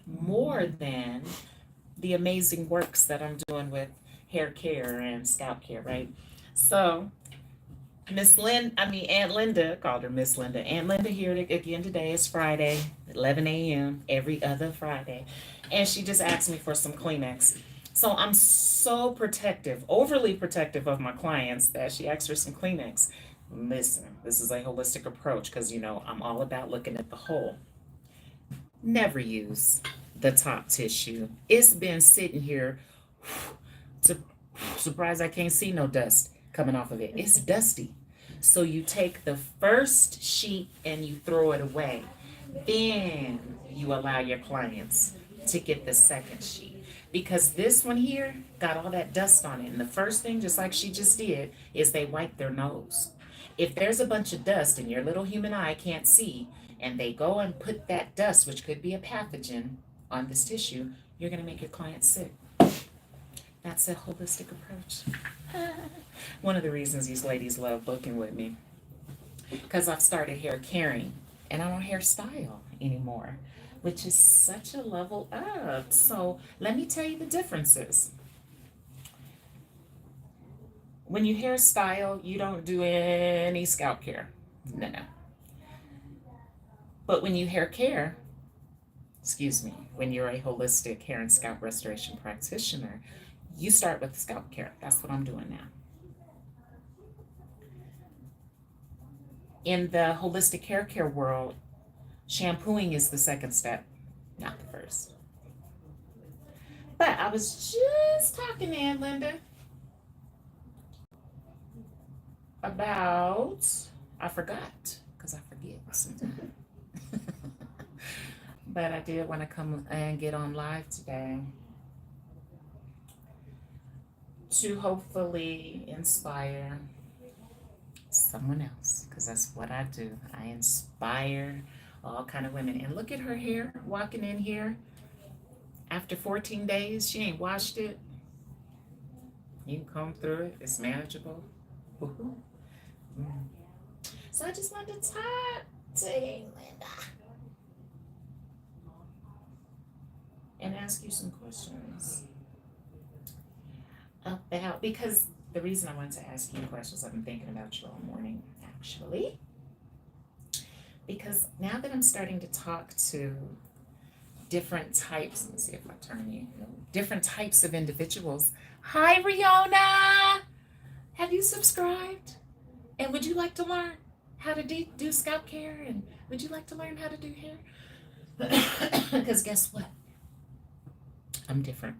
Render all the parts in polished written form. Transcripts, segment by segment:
more than the amazing works that I'm doing with hair care and scalp care, right? So Aunt Linda, called her Miss Linda. Aunt Linda here again today. It's Friday, 11 a.m., every other Friday. And she just asked me for some Kleenex. So I'm so protective, overly protective of my clients that she asked for some Kleenex. Listen, this is a holistic approach because, I'm all about looking at the whole. Never use the top tissue. It's been sitting here. Surprised I can't see no dust coming off of it. It's dusty. So you take the first sheet and you throw it away. Then you allow your clients to get the second sheet. Because this one here got all that dust on it. And the first thing, just like she just did, is they wipe their nose. If there's a bunch of dust and your little human eye can't see, and they go and put that dust, which could be a pathogen, on this tissue, you're going to make your client sick. That's a holistic approach. One of the reasons these ladies love booking with me, because I've started hair caring and I don't hairstyle anymore, which is such a level up. So let me tell you the differences. When you hairstyle, you don't do any scalp care. No. But when you hair care, when you're a holistic hair and scalp restoration practitioner, you start with scalp care. That's what I'm doing now. In the holistic hair care world, shampooing is the second step, not the first. But I was just talking to Aunt Linda about, I forgot, because I forget sometimes. But I did want to come and get on live today to hopefully inspire someone else, because that's what I do. I inspire all kind of women. And look at her hair walking in here after 14 days. She ain't washed it. You can comb through it. It's manageable. So I just wanted to talk to you, Linda, and ask you some questions about, because the reason I wanted to ask you questions, I've been thinking about you all morning, actually, because now that I'm starting to talk to different types, let me see if I turn you, different types of individuals. Hi, Riona! Have you subscribed? And would you like to learn how to do scalp care? And would you like to learn how to do hair? Because guess what? I'm different.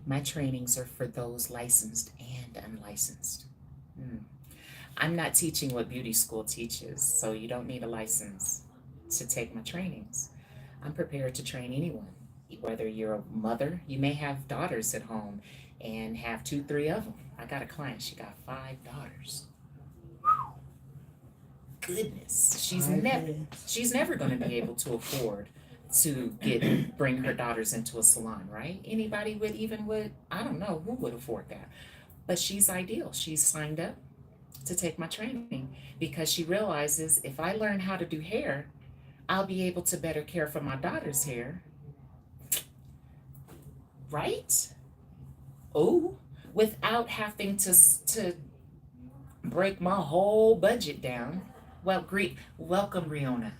My trainings are for those licensed and unlicensed. I'm not teaching what beauty school teaches, so you don't need a license to take my trainings. I'm prepared to train anyone, whether you're a mother, you may have daughters at home and have 2, 3 of them. I got a client, she got 5 daughters. Goodness, she's never going to be able to afford to bring her daughters into a salon, right? Anybody would, I don't know who would afford that. But she's ideal. She's signed up to take my training because she realizes if I learn how to do hair, I'll be able to better care for my daughter's hair. Right? Oh, without having to break my whole budget down. Well, welcome, Riona,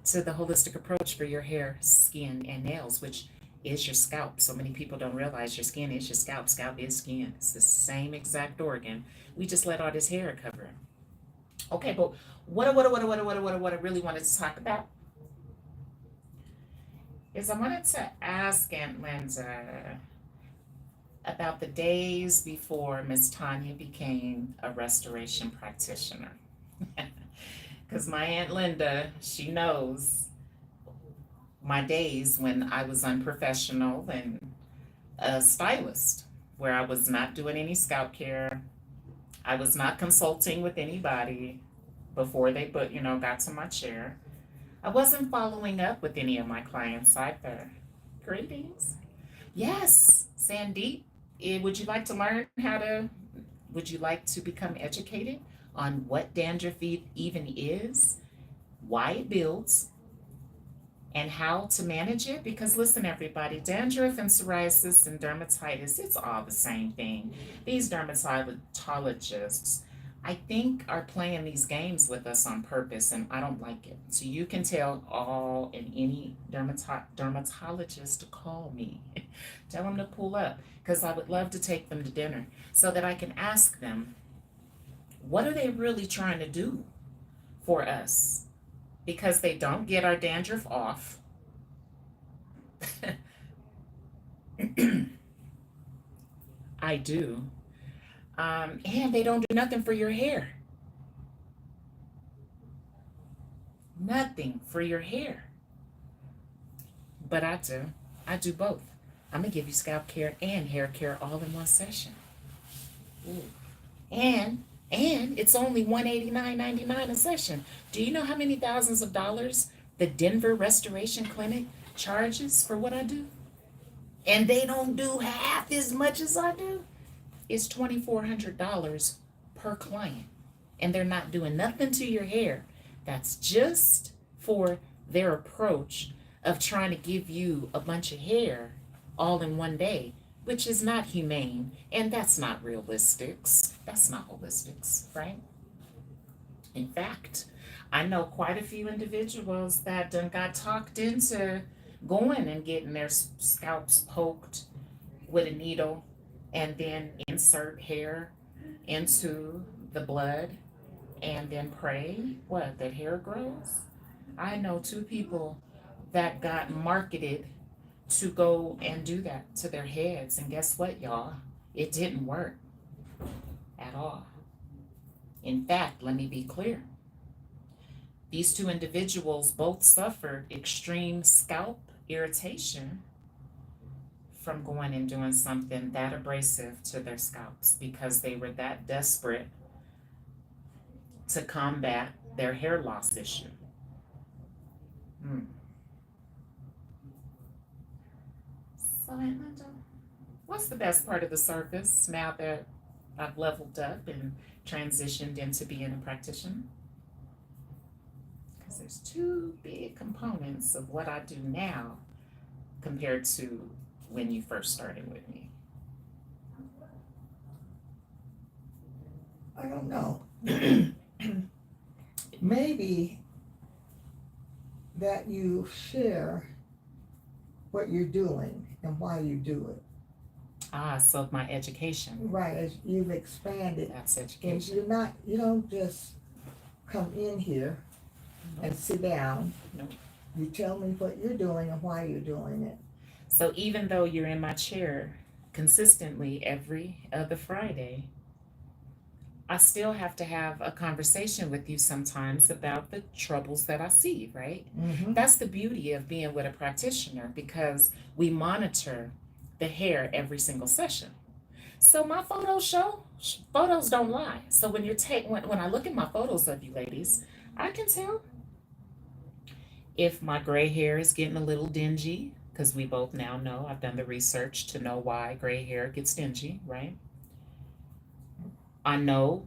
to the holistic approach for your hair, skin, and nails, which is your scalp. So many people don't realize your skin is your scalp. Scalp is skin. It's the same exact organ. We just let all this hair cover it. Okay, but what I really wanted to talk about is I wanted to ask Aunt Linda about the days before Miss Tanya became a restoration practitioner. Because my Aunt Linda, she knows my days when I was unprofessional and a stylist, where I was not doing any scalp care. I was not consulting with anybody before they got to my chair. I wasn't following up with any of my clients either. Greetings. Yes, Sandeep, would you like to would you like to become educated on what dandruff even is, why it builds, and how to manage it. Because listen, everybody, dandruff and psoriasis and dermatitis, it's all the same thing. These dermatologists, I think, are playing these games with us on purpose, and I don't like it. So you can tell all and any dermatologist to call me. Tell them to pull up, because I would love to take them to dinner so that I can ask them, what are they really trying to do for us? Because they don't get our dandruff off. I do. And they don't do nothing for your hair. Nothing for your hair. But I do. I do both. I'm going to give you scalp care and hair care all in one session. Ooh. And it's only $189.99 a session. Do you know how many thousands of dollars the Denver Restoration Clinic charges for what I do? And they don't do half as much as I do. It's $2,400 per client. And they're not doing nothing to your hair. That's just for their approach of trying to give you a bunch of hair all in one day, which is not humane, and that's not realistics. That's not holistics, right? In fact, I know quite a few individuals that done got talked into going and getting their scalps poked with a needle and then insert hair into the blood and then pray that hair grows. I know 2 people that got marketed to go and do that to their heads, and guess what, y'all? It didn't work at all. In fact, let me be clear. These 2 individuals both suffered extreme scalp irritation from going and doing something that abrasive to their scalps because they were that desperate to combat their hair loss issue. So, what's the best part of the service now that I've leveled up and transitioned into being a practitioner? Because there's 2 big components of what I do now compared to when you first started with me. I don't know. Maybe that you share what you're doing and why you do it. So my education. Right, as you've expanded. That's And education. you don't just come in here and sit down. No. You tell me what you're doing and why you're doing it. So even though you're in my chair consistently every other Friday, I still have to have a conversation with you sometimes about the troubles that I see, right? Mm-hmm. That's the beauty of being with a practitioner, because we monitor the hair every single session. So my photos show, photos don't lie. So when when I look at my photos of you ladies, I can tell if my gray hair is getting a little dingy, because we both now know, I've done the research to know why gray hair gets dingy, right? I know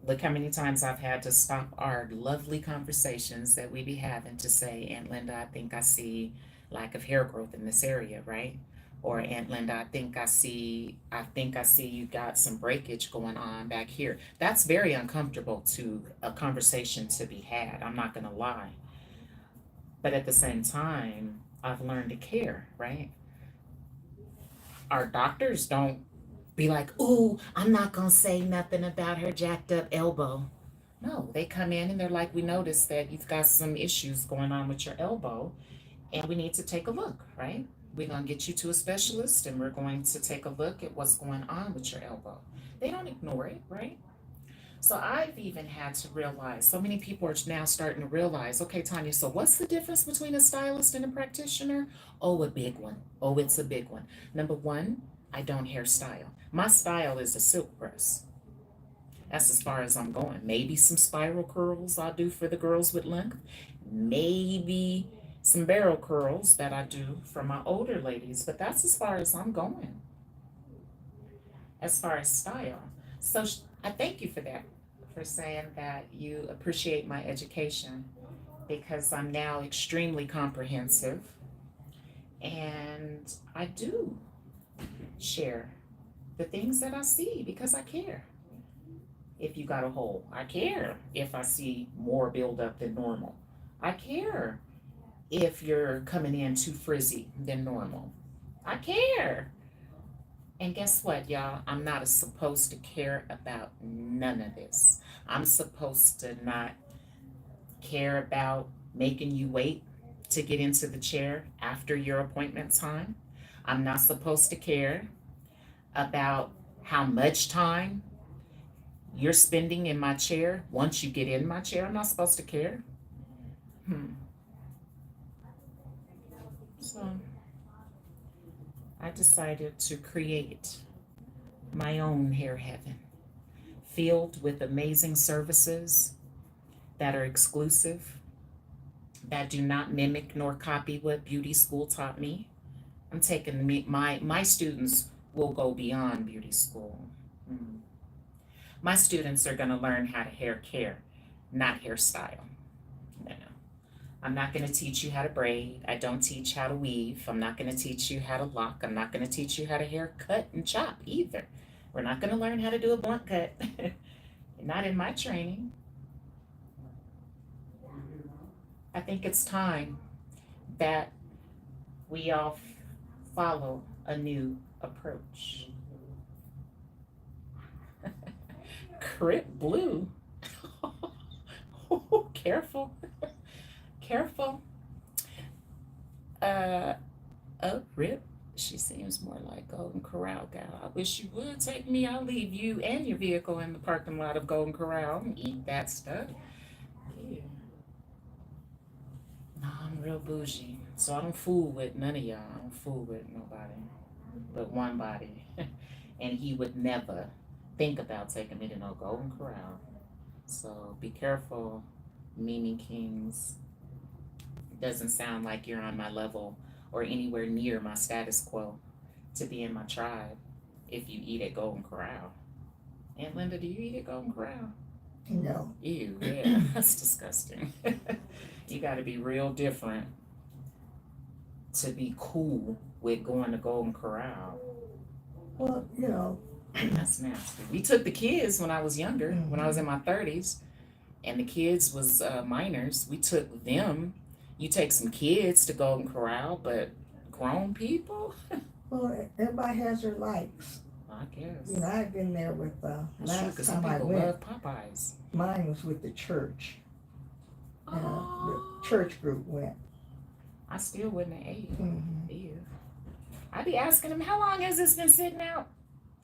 look how many times I've had to stop our lovely conversations that we be having to say, Aunt Linda, I think I see lack of hair growth in this area, right? Or Aunt Linda, I think I see you got some breakage going on back here. That's very uncomfortable to a conversation to be had. I'm not gonna lie. But at the same time, I've learned to care, right? Our doctors don't be like, ooh, I'm not gonna say nothing about her jacked up elbow. No, they come in and they're like, we noticed that you've got some issues going on with your elbow and we need to take a look, right? We're gonna get you to a specialist and we're going to take a look at what's going on with your elbow. They don't ignore it, right? So I've even had to realize, so many people are now starting to realize, okay, Tanya, so what's the difference between a stylist and a practitioner? Oh, a big one. Oh, it's a big one. Number 1, I don't hairstyle. My style is a silk press. That's as far as I'm going. Maybe some spiral curls I'll do for the girls with length. Maybe some barrel curls that I do for my older ladies, but that's as far as I'm going as far as style. So I thank you for that, for saying that you appreciate my education. because I'm now extremely comprehensive, and I do share the things that I see because I care. If you got a hole, I care. If I see more buildup than normal, I care. If you're coming in too frizzy than normal, I care. And guess what, y'all? I'm not supposed to care about none of this. I'm supposed to not care about making you wait to get into the chair after your appointment time. I'm not supposed to care about how much time you're spending in my chair once you get in my chair. I'm not supposed to care. So I decided to create my own hair heaven, filled with amazing services that are exclusive, that do not mimic nor copy what beauty school taught me. I'm taking my students will go beyond beauty school. My students are going to learn how to hair care, not hairstyle. No. I'm not going to teach you how to braid. I don't teach how to weave. I'm not going to teach you how to lock. I'm not going to teach you how to hair cut and chop either. We're not going to learn how to do a blunt cut. Not in my training. I think it's time that we all follow a new approach. Crip blue. Careful. Careful. Rip. She seems more like Golden Corral gal. I wish you would take me. I'll leave you and your vehicle in the parking lot of Golden Corral and eat that stuff. Yeah. No, I'm real bougie. So I don't fool with none of y'all. I don't fool with nobody but one body. And he would never think about taking me to no Golden Corral. So be careful, Mimi Kings. It doesn't sound like you're on my level or anywhere near my status quo to be in my tribe if you eat at Golden Corral. Aunt Linda, do you eat at Golden Corral? No. Ew, yeah, that's disgusting. You gotta be real different to be cool with going to Golden Corral. Well, you know. That's nasty. We took the kids when I was younger, when I was in my 30s, and the kids was minors. We took them. You take some kids to Golden Corral, but grown people? Well, everybody has their likes. I guess. You know, I've been there with last true, time some I people went. love Popeyes. Mine was with the church. Oh. The church group went. I still wouldn't have ate. Mm-hmm. Ew. I'd be asking them, how long has this been sitting out?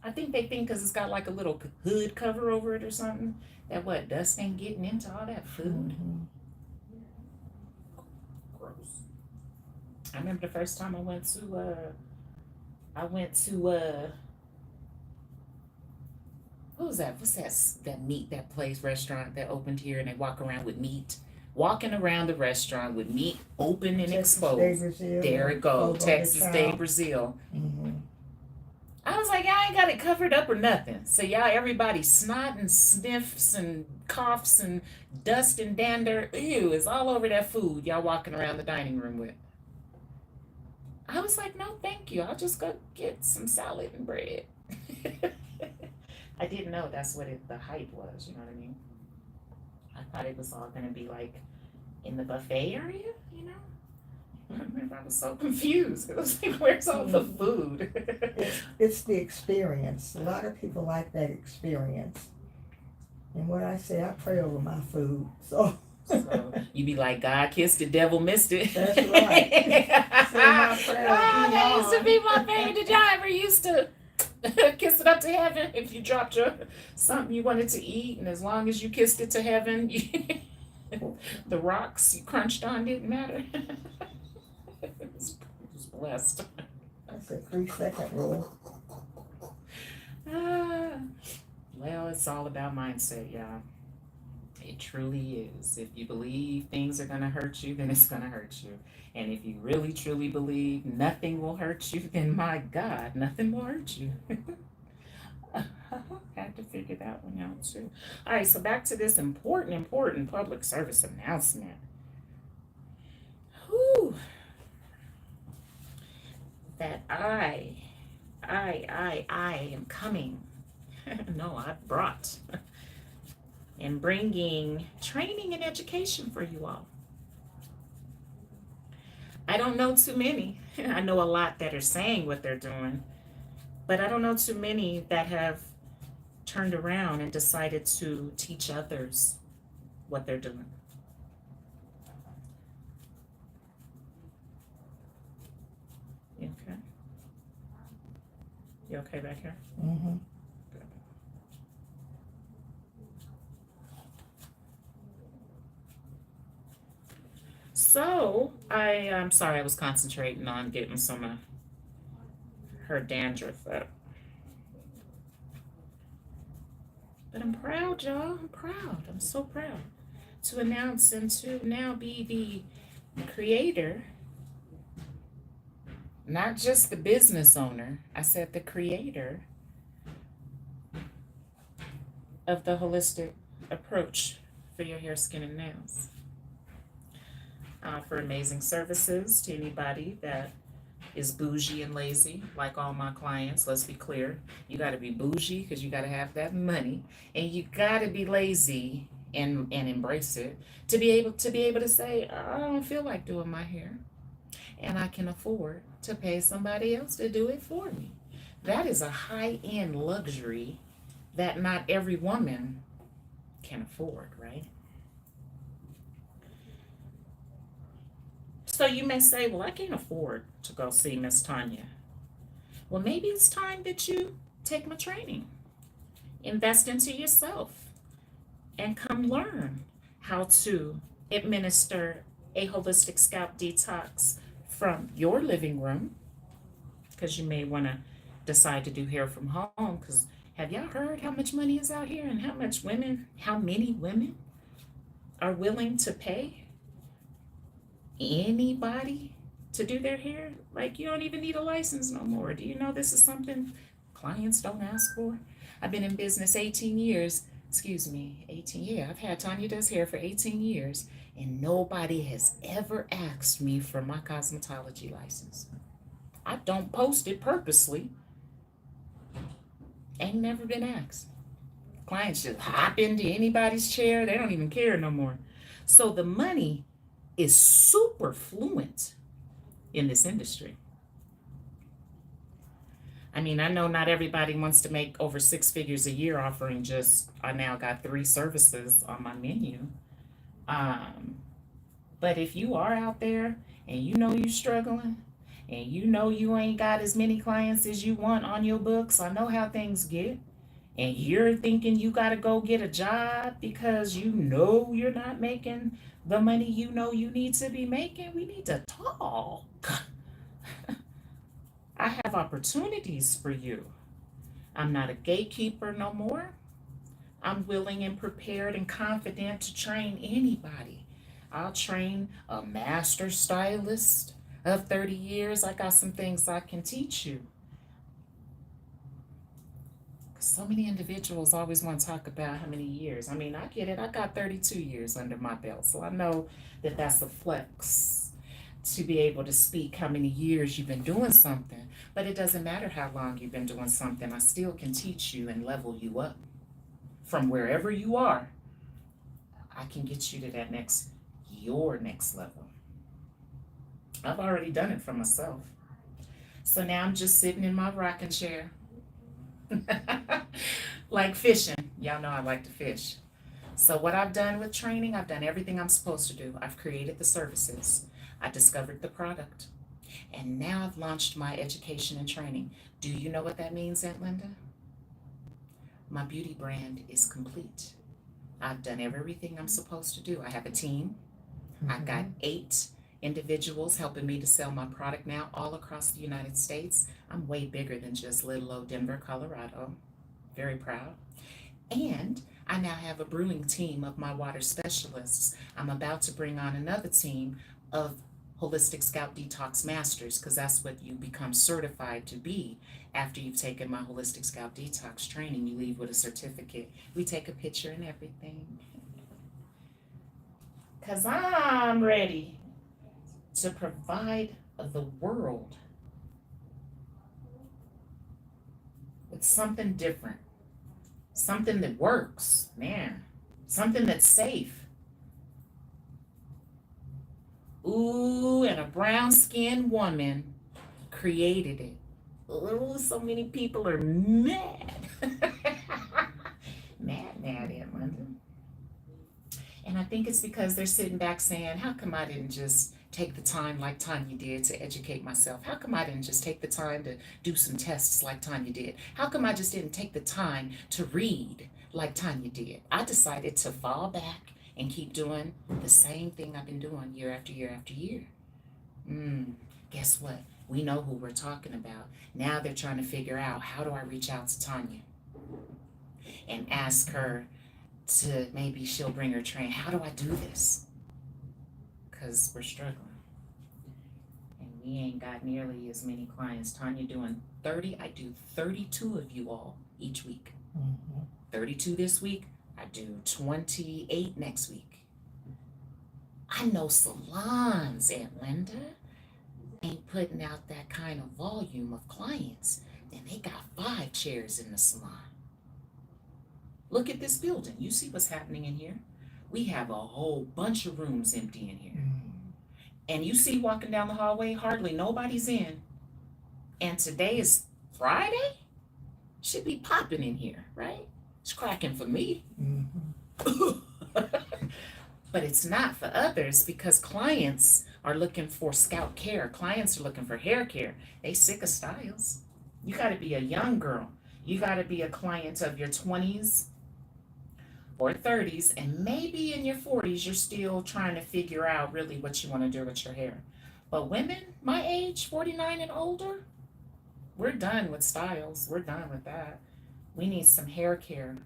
I think they think because it's got like a little hood cover over it or something, that what, dust ain't getting into all that food. Mm-hmm. Gross. I remember the first time I went to what was that? What's that meat, that place, restaurant that opened here and they walk around with meat? Walking around the restaurant with meat open and Texas exposed. Day, Brazil, there it goes, Texas Day, Cow. Brazil. Mm-hmm. I was like, y'all ain't got it covered up or nothing. So y'all, everybody snot and sniffs and coughs and dust and dander. Ew, it's all over that food y'all walking around the dining room with. I was like, no, thank you. I'll just go get some salad and bread. I didn't know that's what the hype was, you know what I mean? I thought it was all going to be like in the buffet area, you know? I remember I was so confused. It was like, where's all the food? It's the experience. A lot of people like that experience. And what I say, I pray over my food. So you be like, God kissed it, devil missed it. That's right. That used to be my favorite. The driver used to kiss it up to heaven if you dropped something you wanted to eat, and as long as you kissed it to heaven, the rocks you crunched on didn't matter. It was blessed. That's a 3-second rule. Well, it's all about mindset, y'all. It truly is. If you believe things are going to hurt you, then it's going to hurt you. And if you really, truly believe nothing will hurt you, then my God, nothing will hurt you. Had to figure that one out too. All right, so back to this important public service announcement. Woo! That I am coming. No, I brought and bringing training and education for you all. I don't know too many. I know a lot that are saying what they're doing, but I don't know too many that have turned around and decided to teach others what they're doing. You okay? You okay back here? Mm-hmm. Good. So I'm sorry, I was concentrating on getting some of her dandruff up. But I'm proud, y'all. I'm proud. I'm so proud to announce and to now be the creator, not just the business owner. I said the creator of the holistic approach for your hair, skin, and nails. I offer amazing services to anybody that is bougie and lazy, like all my clients. Let's be clear. You got to be bougie because you got to have that money, and you got to be lazy and embrace it to be able to say, I don't feel like doing my hair, and I can afford to pay somebody else to do it for me. That is a high-end luxury that not every woman can afford, right? So you may say, well, I can't afford to go see Miss Tanya. Well, maybe it's time that you take my training, invest into yourself, and come learn how to administer a holistic scalp detox from your living room, because you may want to decide to do hair from home. Because have y'all heard how much money is out here and how many women are willing to pay anybody to do their hair? Like, you don't even need a license no more. Do you know this is something clients don't ask for? I've been in business 18 years. Excuse me, 18, yeah, I've had Tanya Does Hair for 18 years, and nobody has ever asked me for my cosmetology license. I don't post it purposely. Ain't never been asked. Clients just hop into anybody's chair. They don't even care no more. So the money is super fluent in this industry. I mean, I know not everybody wants to make over 6 figures a year offering just, I now got 3 services on my menu. But if you are out there and you know you're struggling and you know you ain't got as many clients as you want on your books, I know how things get, and you're thinking you got to go get a job because you know you're not making the money you know you need to be making, we need to talk. I have opportunities for you. I'm not a gatekeeper no more. I'm willing and prepared and confident to train anybody. I'll train a master stylist of 30 years. I got some things I can teach you. So many individuals always want to talk about how many years. I mean, I get it. I got 32 years under my belt, so I know that that's a flex to be able to speak how many years you've been doing something. But it doesn't matter how long you've been doing something. I still can teach you and level you up. From wherever you are, I can get you to that your next level. I've already done it for myself. So now I'm just sitting in my rocking chair. Like fishing. Y'all know I like to fish. So what I've done with training, I've done everything I'm supposed to do. I've created the services. I discovered the product. And now I've launched my education and training. Do you know what that means, Aunt Linda? My beauty brand is complete. I've done everything I'm supposed to do. I have a team. I've got 8 individuals helping me to sell my product now all across the United States. I'm way bigger than just little old Denver, Colorado. Very proud. And I now have a brewing team of MYWater specialists. I'm about to bring on another team of holistic scalp detox masters, because that's what you become certified to be after you've taken my holistic scalp detox training. You leave with a certificate. We take a picture and everything. Because I'm ready to provide the world with something different, something that works, man, something that's safe. Ooh, and a brown-skinned woman created it. Ooh, so many people are mad. mad at London. And I think it's because they're sitting back saying, how come I didn't just take the time like Tanya did to educate myself? How come I didn't just take the time to do some tests like Tanya did? How come I just didn't take the time to read like Tanya did? I decided to fall back and keep doing the same thing I've been doing year after year after year. Guess what? We know who we're talking about. Now they're trying to figure out, how do I reach out to Tanya and ask her to, maybe she'll bring her train. How do I do this? Because we're struggling. And we ain't got nearly as many clients. Tanya doing 30, I do 32 of you all each week. 32 this week, I do 28 next week. I know salons, Atlanta, ain't putting out that kind of volume of clients. And they got 5 chairs in the salon. Look at this building. You see what's happening in here? We have a whole bunch of rooms empty in here. And you see walking down the hallway, hardly nobody's in. And today is Friday? Should be popping in here, right? It's cracking for me. But it's not for others, because clients are looking for scalp care. Clients are looking for hair care. They sick of styles. You got to be a young girl. You got to be a client of your 20s or 30s, and maybe in your 40s, you're still trying to figure out really what you want to do with your hair. But women my age, 49 and older, we're done with styles. We're done with that. We need some hair care.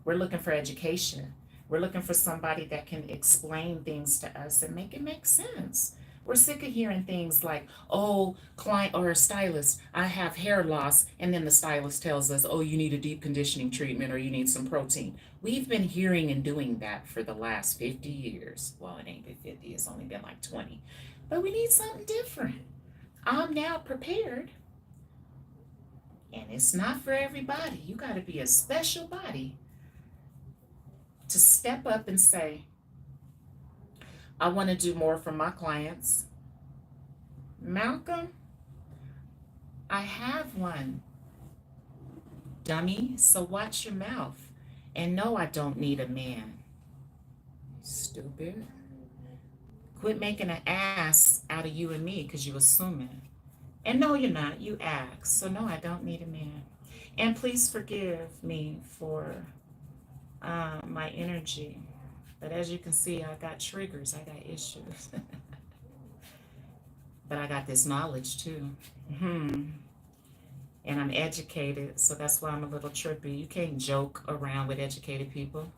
We're looking for education. We're looking for somebody that can explain things to us and make it make sense. We're sick of hearing things like, oh, client or a stylist, I have hair loss. And then the stylist tells us, oh, you need a deep conditioning treatment or you need some protein. We've been hearing and doing that for the last 50 years. Well, it ain't been 50, it's only been like 20. But we need something different. I'm now prepared. And it's not for everybody. You got to be a special body to step up and say, I want to do more for my clients. Malcolm, I have one. Dummy, so watch your mouth. And no, I don't need a man. Stupid. Quit making an ass out of you and me because you're assuming. And no, you're not. You ask. So no, I don't need a man. And please forgive me for my energy. But as you can see, I got triggers. I got issues. But I got this knowledge too. And I'm educated, so that's why I'm a little trippy. You can't joke around with educated people.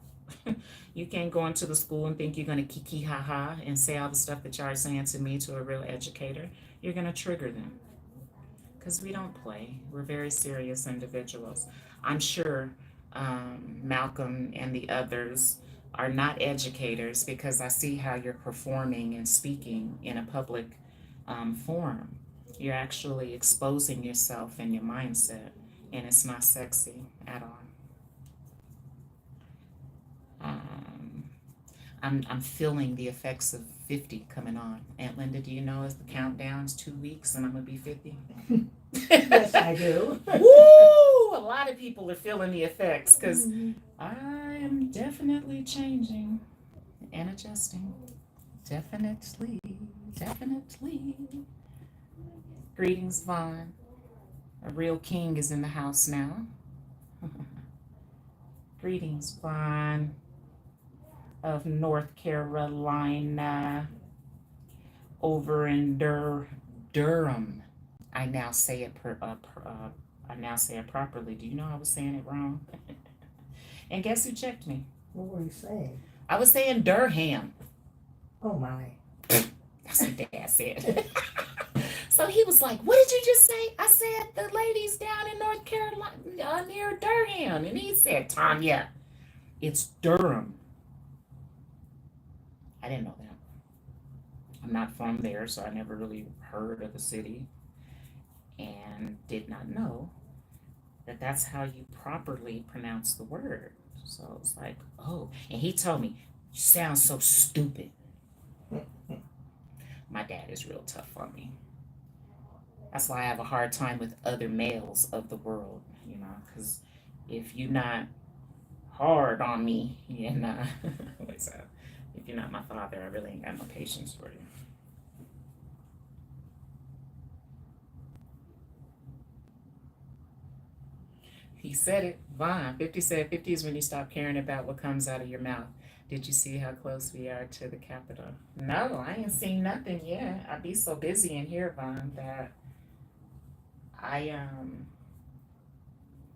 You can't go into the school and think you're going to kiki ha ha and say all the stuff that y'all are saying to me to a real educator. You're going to trigger them. Because we don't play. We're very serious individuals. I'm sure Malcolm and the others are not educators, because I see how you're performing and speaking in a public forum. You're actually exposing yourself and your mindset, and it's not sexy at all. I'm feeling the effects of 50 coming on. Aunt Linda, do you know as the countdown's 2 weeks and I'm gonna be 50? Yes, I do. Woo! A lot of people are feeling the effects, because I am definitely changing and adjusting. Definitely. Greetings, Vaughn. A real king is in the house now. Greetings, Vaughn of North Carolina, over in Durham. I now say it properly. Do you know I was saying it wrong? And guess who checked me? What were you saying? I was saying Durham. Oh my. That's what Dad said. So he was like, what did you just say? I said the ladies down in North Carolina near Durham. And he said, Tanya, it's Durham. I didn't know that. I'm not from there, so I never really heard of the city and did not know that that's how you properly pronounce the word. So it's like, oh, and he told me, you sound so stupid. My dad is real tough on me. That's why I have a hard time with other males of the world, because if you're not hard on me, what's that? If you're not my father, I really ain't got no patience for you. He said it. Vaughn, 50 said 50 is when you stop caring about what comes out of your mouth. Did you see how close we are to the Capitol? No, I ain't seen nothing yet. I be so busy in here, Vaughn, that I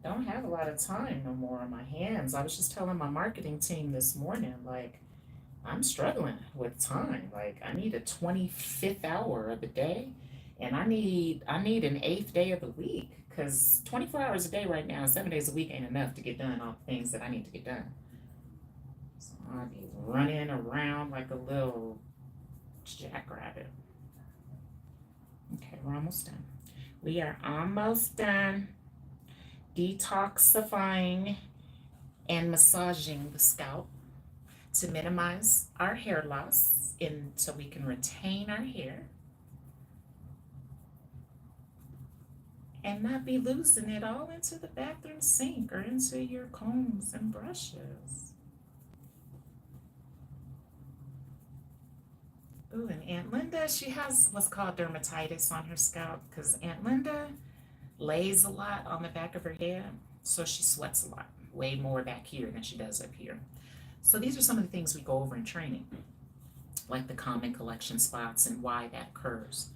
don't have a lot of time no more on my hands. I was just telling my marketing team this morning, like, I'm struggling with time. Like, I need a 25th hour of the day, and I need an 8th day of the week, because 24 hours a day right now, 7 days a week ain't enough to get done all the things that I need to get done. So I'll be running around like a little jackrabbit. Okay, we're almost done. We are almost done detoxifying and massaging the scalp to minimize our hair loss so we can retain our hair and not be losing it all into the bathroom sink or into your combs and brushes. Ooh, and Aunt Linda, she has what's called dermatitis on her scalp because Aunt Linda lays a lot on the back of her head, so she sweats a lot, way more back here than she does up here. So these are some of the things we go over in training, like the common collection spots and why that occurs,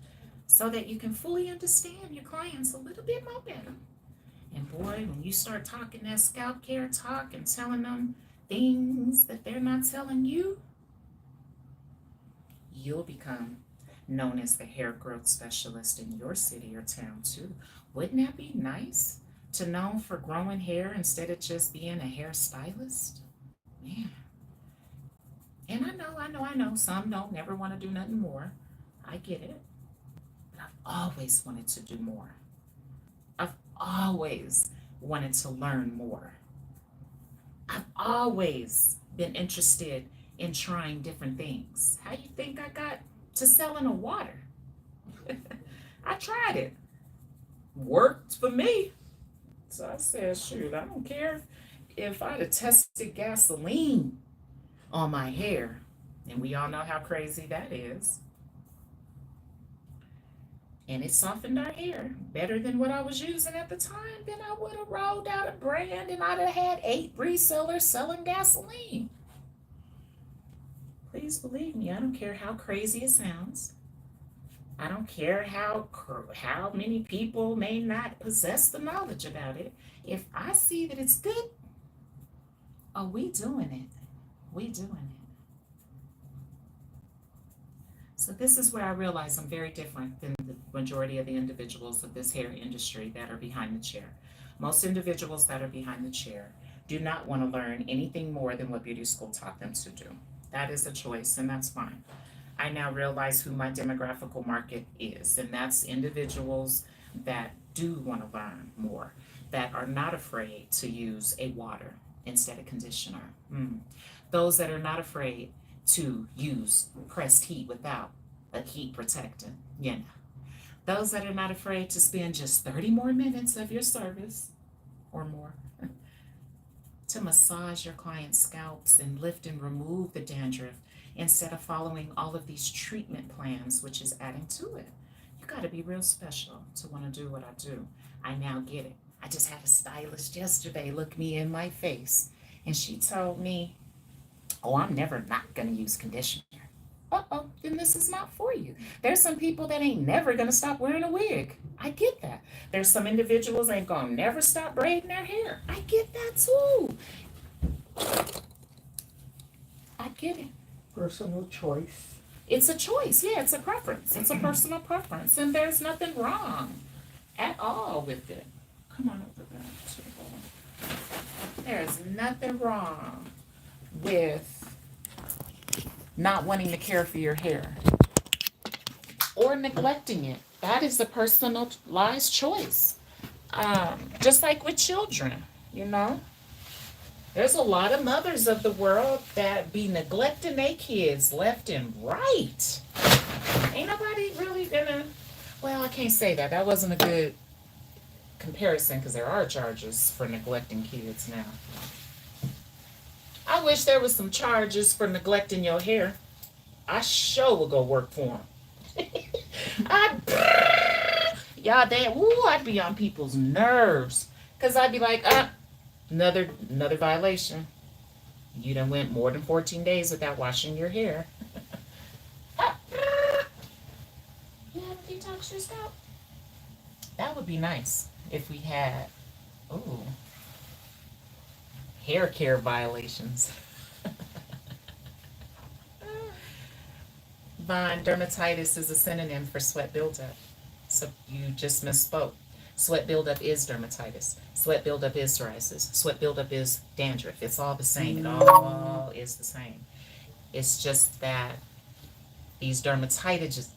so that you can fully understand your clients a little bit more better. And boy, when you start talking that scalp care talk and telling them things that they're not telling you, you'll become known as the hair growth specialist in your city or town too. Wouldn't that be nice to know for growing hair instead of just being a hairstylist? Man. And I know some don't never want to do nothing more. I get it. But I've always wanted to do more. I've always wanted to learn more. I've always been interested in trying different things. How you think I got to selling a water? I tried it. Worked for me. So I said, shoot, I don't care if I'd have tested gasoline on my hair. And we all know how crazy that is. And it softened our hair better than what I was using at the time. Then I would have rolled out a brand and I'd have had 8 resellers selling gasoline. Please believe me, I don't care how crazy it sounds. I don't care how many people may not possess the knowledge about it. If I see that it's good, oh, we doing it. We doing it. So this is where I realize I'm very different than the majority of the individuals of this hair industry that are behind the chair. Most individuals that are behind the chair do not want to learn anything more than what beauty school taught them to do. That is a choice, and that's fine. I now realize who my demographical market is, and that's individuals that do want to learn more, that are not afraid to use a water instead of conditioner. Those that are not afraid to use pressed heat without a heat protectant, Those that are not afraid to spend just 30 more minutes of your service or more to massage your client's scalps and lift and remove the dandruff instead of following all of these treatment plans, which is adding to it. You got to be real special to want to do what I do. I now get it. I just had a stylist yesterday look me in my face, and she told me, oh, I'm never not going to use conditioner. Uh-oh, then this is not for you. There's some people that ain't never going to stop wearing a wig. I get that. There's some individuals ain't going to never stop braiding their hair. I get that too. I get it. Personal choice. It's a choice. Yeah, it's a preference. It's a personal preference. And there's nothing wrong at all with it. Come on over there. There's nothing wrong with not wanting to care for your hair. or neglecting it. That is a personalized choice. Just like with children, you know, there's a lot of mothers of the world that be neglecting their kids left and right. Ain't nobody really gonna, well, I can't say that. That wasn't a good comparison because there are charges for neglecting kids now. I wish there was some charges for neglecting your hair. I sure would go work for them. Y'all, I'd be on people's nerves. Cause I'd be like, another violation. You done went more than 14 days without washing your hair. You haven't detoxed your scalp? That would be nice if we had, hair care violations. Von, dermatitis is a synonym for sweat buildup. So you just misspoke. Sweat buildup is dermatitis. Sweat buildup is psoriasis. Sweat buildup is dandruff. It's all the same. It all is the same. It's just that these dermatologists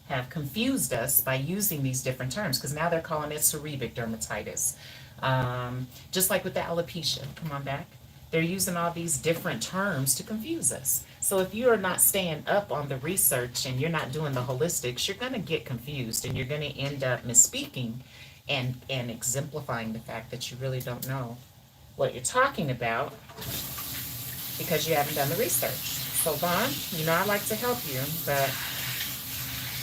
have confused us by using these different terms because now they're calling it seborrheic dermatitis. Just like with the alopecia. Come on back. They're using all these different terms to confuse us. So if you are not staying up on the research and you're not doing the holistics, you're going to get confused and you're going to end up misspeaking and exemplifying the fact that you really don't know what you're talking about because you haven't done the research. So Vaughn, you know I like to help you, but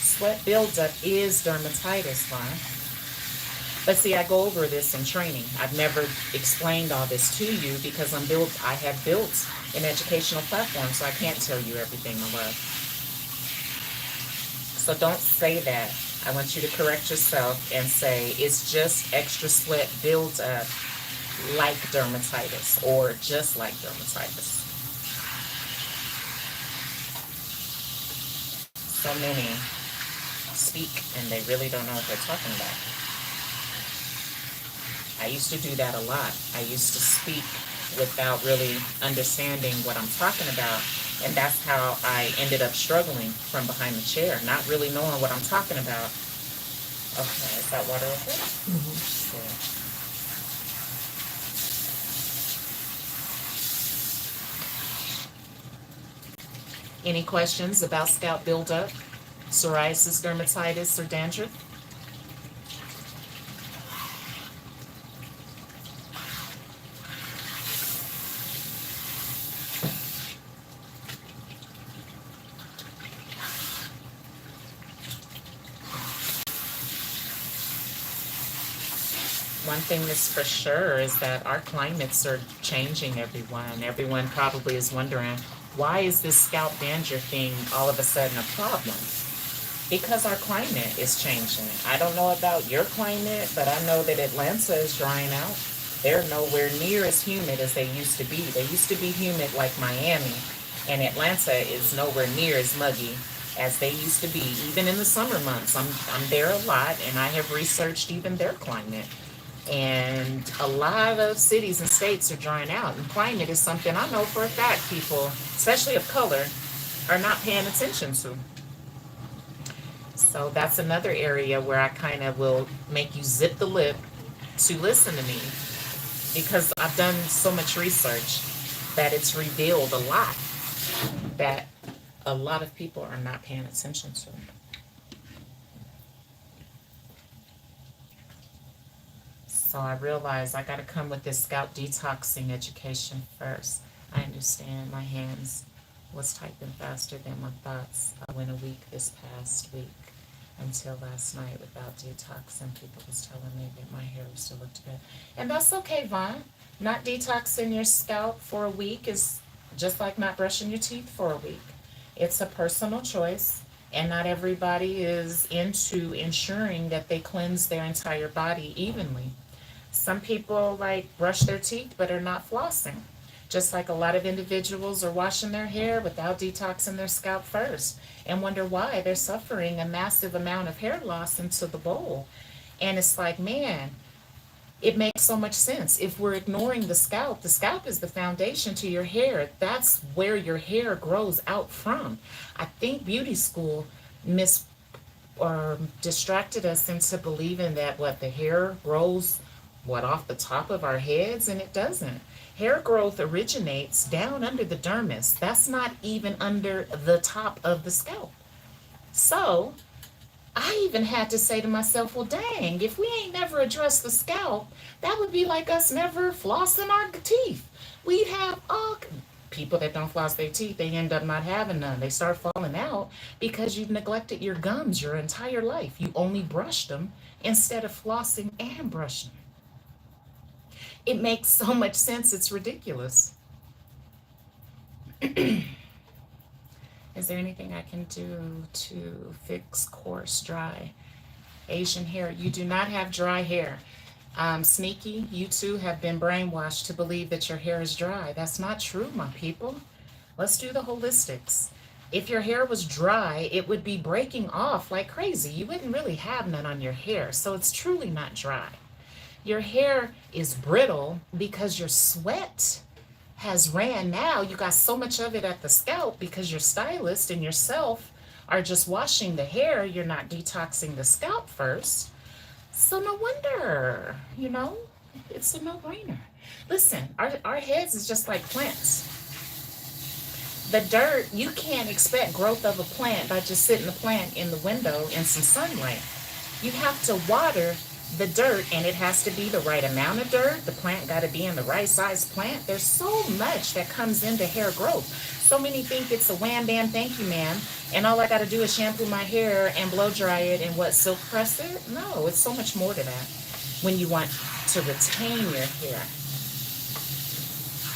sweat buildup is dermatitis, Vaughn. But see, I go over this in training. I've never explained all this to you because I have built an educational platform, so I can't tell you everything, my love. So don't say that. I want you to correct yourself and say it's just extra sweat buildup like dermatitis or just like dermatitis. So many speak and they really don't know what they're talking about. I used to do that a lot. I used to speak without really understanding what I'm talking about. And that's how I ended up struggling from behind the chair, not really knowing what I'm talking about. Okay, is that water okay? Mm-hmm. Yeah. Any questions about scalp buildup, psoriasis, dermatitis, or dandruff? One thing that's for sure is that our climates are changing, everyone. Everyone probably is wondering, why is this scalp dandruff thing all of a sudden a problem? Because our climate is changing. I don't know about your climate, but I know that Atlanta is drying out. They're nowhere near as humid as they used to be. They used to be humid like Miami, and Atlanta is nowhere near as muggy as they used to be, even in the summer months. I'm there a lot, and I have researched even their climate. And a lot of cities and states are drying out. And climate is something I know for a fact people, especially of color, are not paying attention to. So that's another area where I kind of will make you zip the lip to listen to me. Because I've done so much research that it's revealed a lot that a lot of people are not paying attention to. So I realized I got to come with this scalp detoxing education first. I understand my hands was typing faster than my thoughts. I went a week this past week until last night without detoxing. People was telling me that my hair still looked good. And that's okay, Vaughn. Not detoxing your scalp for a week is just like not brushing your teeth for a week. It's a personal choice. And not everybody is into ensuring that they cleanse their entire body evenly. Some people brush their teeth but are not flossing. Just like a lot of individuals are washing their hair without detoxing their scalp first and wonder why they're suffering a massive amount of hair loss into the bowl. And it's like, man, It makes so much sense. If we're ignoring the scalp is the foundation to your hair. That's where your hair grows out from. I think beauty school mis or distracted us into believing that what the hair grows off the top of our heads, and it doesn't. Hair growth originates down under the dermis. That's not even under the top of the scalp. So I even had to say to myself, well, dang, if we ain't never addressed the scalp, that would be like us never flossing our teeth. We'd have all people that don't floss their teeth, they end up not having none. They start falling out because you've neglected your gums your entire life. You only brushed them instead of flossing and brushing. It makes so much sense, it's ridiculous. Is there anything I can do to fix coarse, dry Asian hair? You do not have dry hair. Sneaky, you too have been brainwashed to believe that your hair is dry. That's not true, my people. Let's do the holistics. If your hair was dry, it would be breaking off like crazy. You wouldn't really have none on your hair, so it's truly not dry. Your hair is brittle because your sweat has ran. Now you got so much of it at the scalp because your stylist and yourself are just washing the hair. You're not detoxing the scalp first. So no wonder, it's a no-brainer. Listen, our heads is just like plants. The dirt, you can't expect growth of a plant by just sitting the plant in the window in some sunlight. You have to water the dirt, and it has to be the right amount of dirt. The plant got to be in the right size plant. There's so much that comes into hair growth. So many think it's a wham bam thank you ma'am, and all I got to do is shampoo my hair and blow dry it and silk press it. No, it's so much more to that when you want to retain your hair.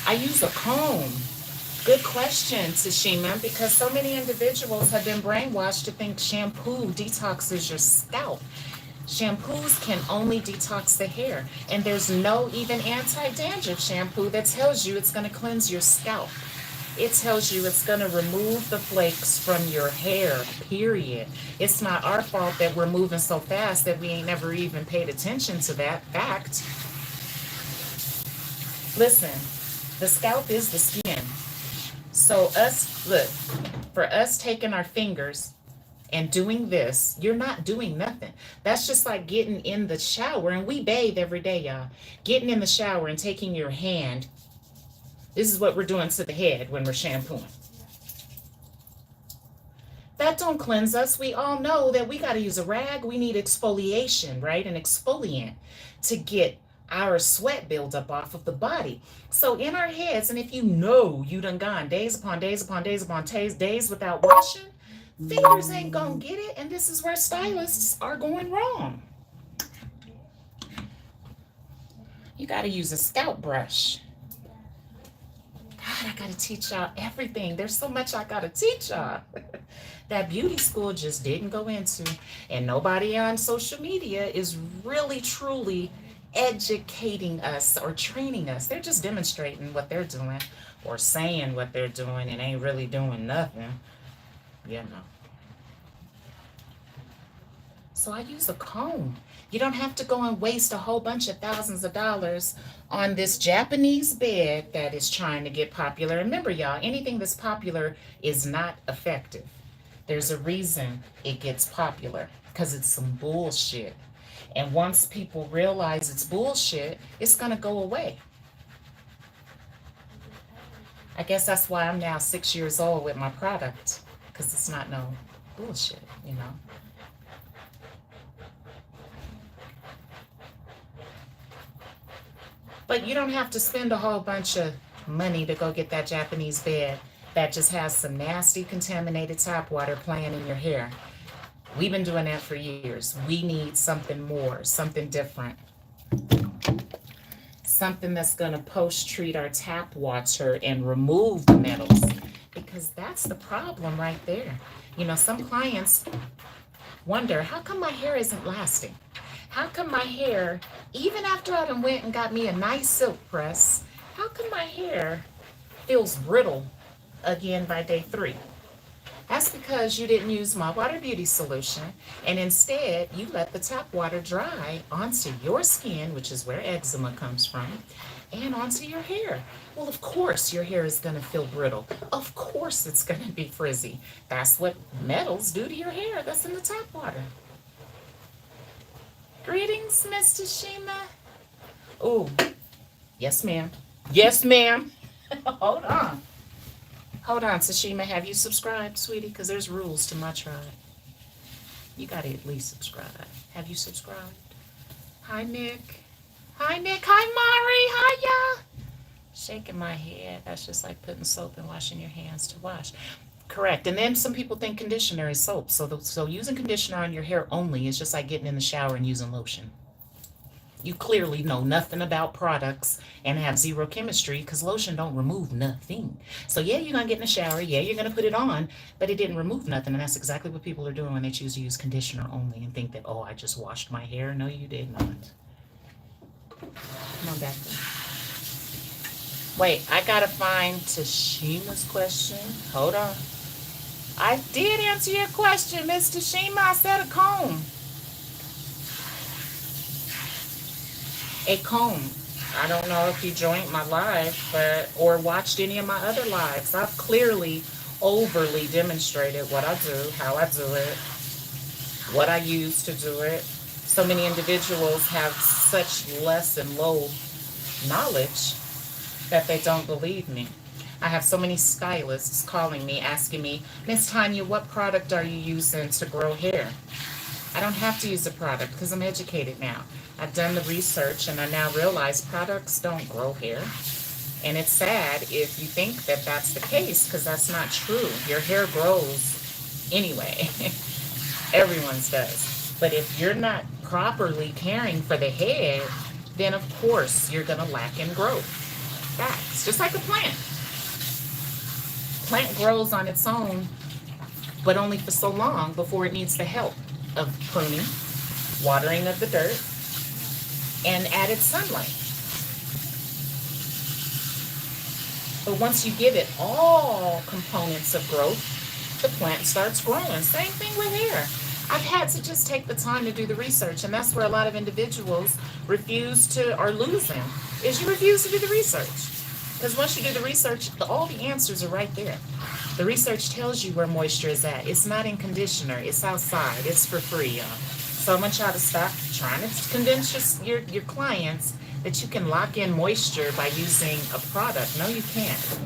I use a comb. Good question, Tashima, because so many individuals have been brainwashed to think shampoo detoxes your scalp. Shampoos can only detox the hair, and there's no even anti-dandruff shampoo that tells you it's going to cleanse your scalp. It tells you it's going to remove the flakes from your hair, period. It's not our fault that we're moving so fast that we ain't never even paid attention to that fact. Listen, the scalp is the skin. So for us taking our fingers and doing this, you're not doing nothing. That's just like getting in the shower, and we bathe every day, y'all. Getting in the shower and taking your hand. This is what we're doing to the head when we're shampooing. That don't cleanse us. We all know that we got to use a rag. We need exfoliation, right? An exfoliant to get our sweat buildup off of the body. So in our heads, and if you done gone days upon days upon days upon days without washing, fingers ain't gonna get it, and this is where stylists are going wrong. You gotta use a scalp brush. God, I gotta teach y'all everything. There's so much I gotta teach y'all that beauty school just didn't go into, and nobody on social media is really truly educating us or training us. They're just demonstrating what they're doing or saying what they're doing and ain't really doing nothing. So I use a comb. You don't have to go and waste a whole bunch of thousands of dollars on this Japanese bed that is trying to get popular. Remember, y'all, anything that's popular is not effective. There's a reason it gets popular, because it's some bullshit. And once people realize it's bullshit, it's gonna go away. I guess that's why I'm now 6 years old with my product, because it's not no bullshit, But you don't have to spend a whole bunch of money to go get that Japanese bed that just has some nasty contaminated tap water playing in your hair. We've been doing that for years. We need something more, something different. Something that's going to post-treat our tap water and remove the metals. Because that's the problem right there. Some clients wonder, how come my hair isn't lasting? How come my hair, even after I done went and got me a nice silk press, how come my hair feels brittle again by day 3? That's because you didn't use MYWater Beauty Solution, and instead you let the tap water dry onto your skin, which is where eczema comes from, and onto your hair. Well, of course your hair is going to feel brittle. Of course it's going to be frizzy. That's what metals do to your hair. That's in the tap water. Greetings, Mr. Shima. Oh, yes, ma'am. Yes, ma'am. Hold on. Hold on, Tashima, have you subscribed, sweetie? Because there's rules to my tribe. You got to at least subscribe. Have you subscribed? Hi, Nick. Hi, Nick. Hi, Mari. Hi, ya. Shaking my head. That's just like putting soap and washing your hands to wash. Correct. And then some people think conditioner is soap. So using conditioner on your hair only is just like getting in the shower and using lotion. You clearly know nothing about products and have zero chemistry because lotion don't remove nothing. So yeah, you're going to get in the shower. Yeah, you're going to put it on, but it didn't remove nothing. And that's exactly what people are doing when they choose to use conditioner only and think that, oh, I just washed my hair. No, you did not. Come on back there. Wait, I got to find Tashima's question. Hold on. I did answer your question, Miss Tashima. I said a comb. A comb. I don't know if you joined my live, or watched any of my other lives. I've clearly overly demonstrated what I do, how I do it, what I use to do it. So many individuals have such less and low knowledge that they don't believe me. I have so many stylists calling me, asking me, Miss Tanya, what product are you using to grow hair? I don't have to use a product because I'm educated now. I've done the research and I now realize products don't grow hair. And it's sad if you think that that's the case because that's not true. Your hair grows anyway. Everyone's does. But if you're not properly caring for the head, then of course you're going to lack in growth. Facts. Just like a plant. Plant grows on its own, but only for so long before it needs the help of pruning, watering of the dirt, and added sunlight. But once you give it all components of growth, the plant starts growing. Same thing with hair. I've had to just take the time to do the research, and that's where a lot of individuals refuse to, or losing, is you refuse to do the research. Because once you do the research, all the answers are right there. The research tells you where moisture is at. It's not in conditioner. It's outside. It's for free, y'all. So I want y'all to stop trying to convince your clients that you can lock in moisture by using a product. No, you can't.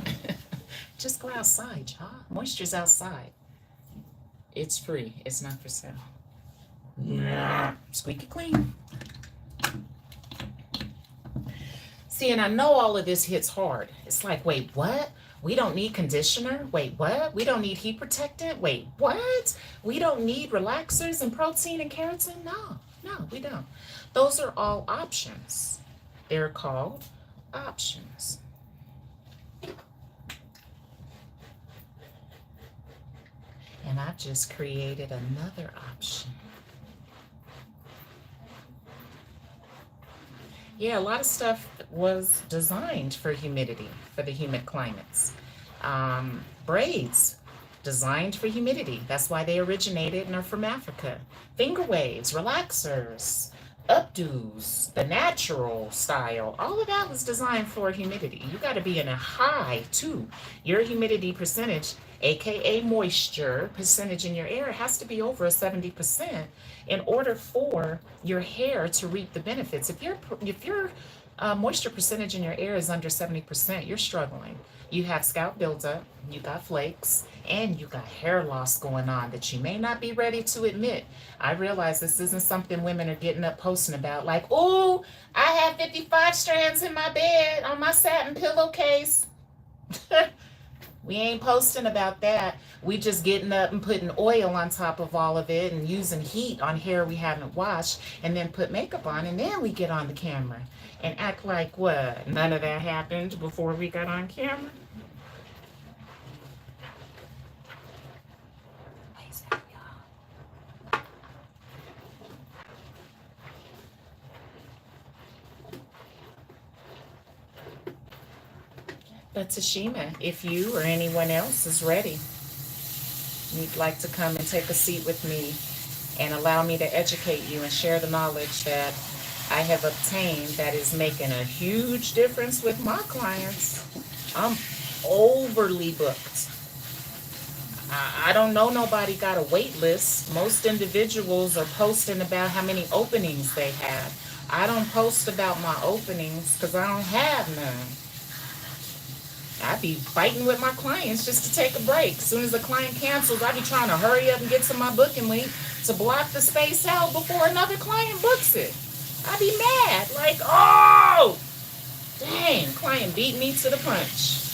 Just go outside, y'all. Moisture's outside. It's free. It's not for sale. Squeaky clean. See, and I know all of this hits hard. It's like, wait, what? We don't need conditioner? Wait, what? We don't need heat protectant? Wait, what? We don't need relaxers and protein and keratin? No, we don't. Those are all options. They're called options. And I've just created another option. Yeah, a lot of stuff was designed for humidity, for the humid climates. Braids, designed for humidity. That's why they originated and are from Africa. Finger waves, relaxers, updos, the natural style, all of that was designed for humidity. You got to be in a high, too. Your humidity percentage, aka moisture percentage in your air, has to be over a 70% in order for your hair to reap the benefits. If your moisture percentage in your air is under 70%, you're struggling. You have scalp buildup, you got flakes, and you got hair loss going on that you may not be ready to admit. I realize this isn't something women are getting up posting about, like, oh, I have 55 strands in my bed on my satin pillowcase. We ain't posting about that. We just getting up and putting oil on top of all of it and using heat on hair we haven't washed and then put makeup on, and then we get on the camera and act like what? None of that happened before we got on camera? But Tashima, if you or anyone else is ready, you'd like to come and take a seat with me and allow me to educate you and share the knowledge that I have obtained that is making a huge difference with my clients. I'm overly booked. I don't know nobody got a wait list. Most individuals are posting about how many openings they have. I don't post about my openings because I don't have none. I be fighting with my clients just to take a break. As soon as the client cancels, I be trying to hurry up and get to my booking link to block the space out before another client books it. I be mad, like, oh, dang, client beat me to the punch.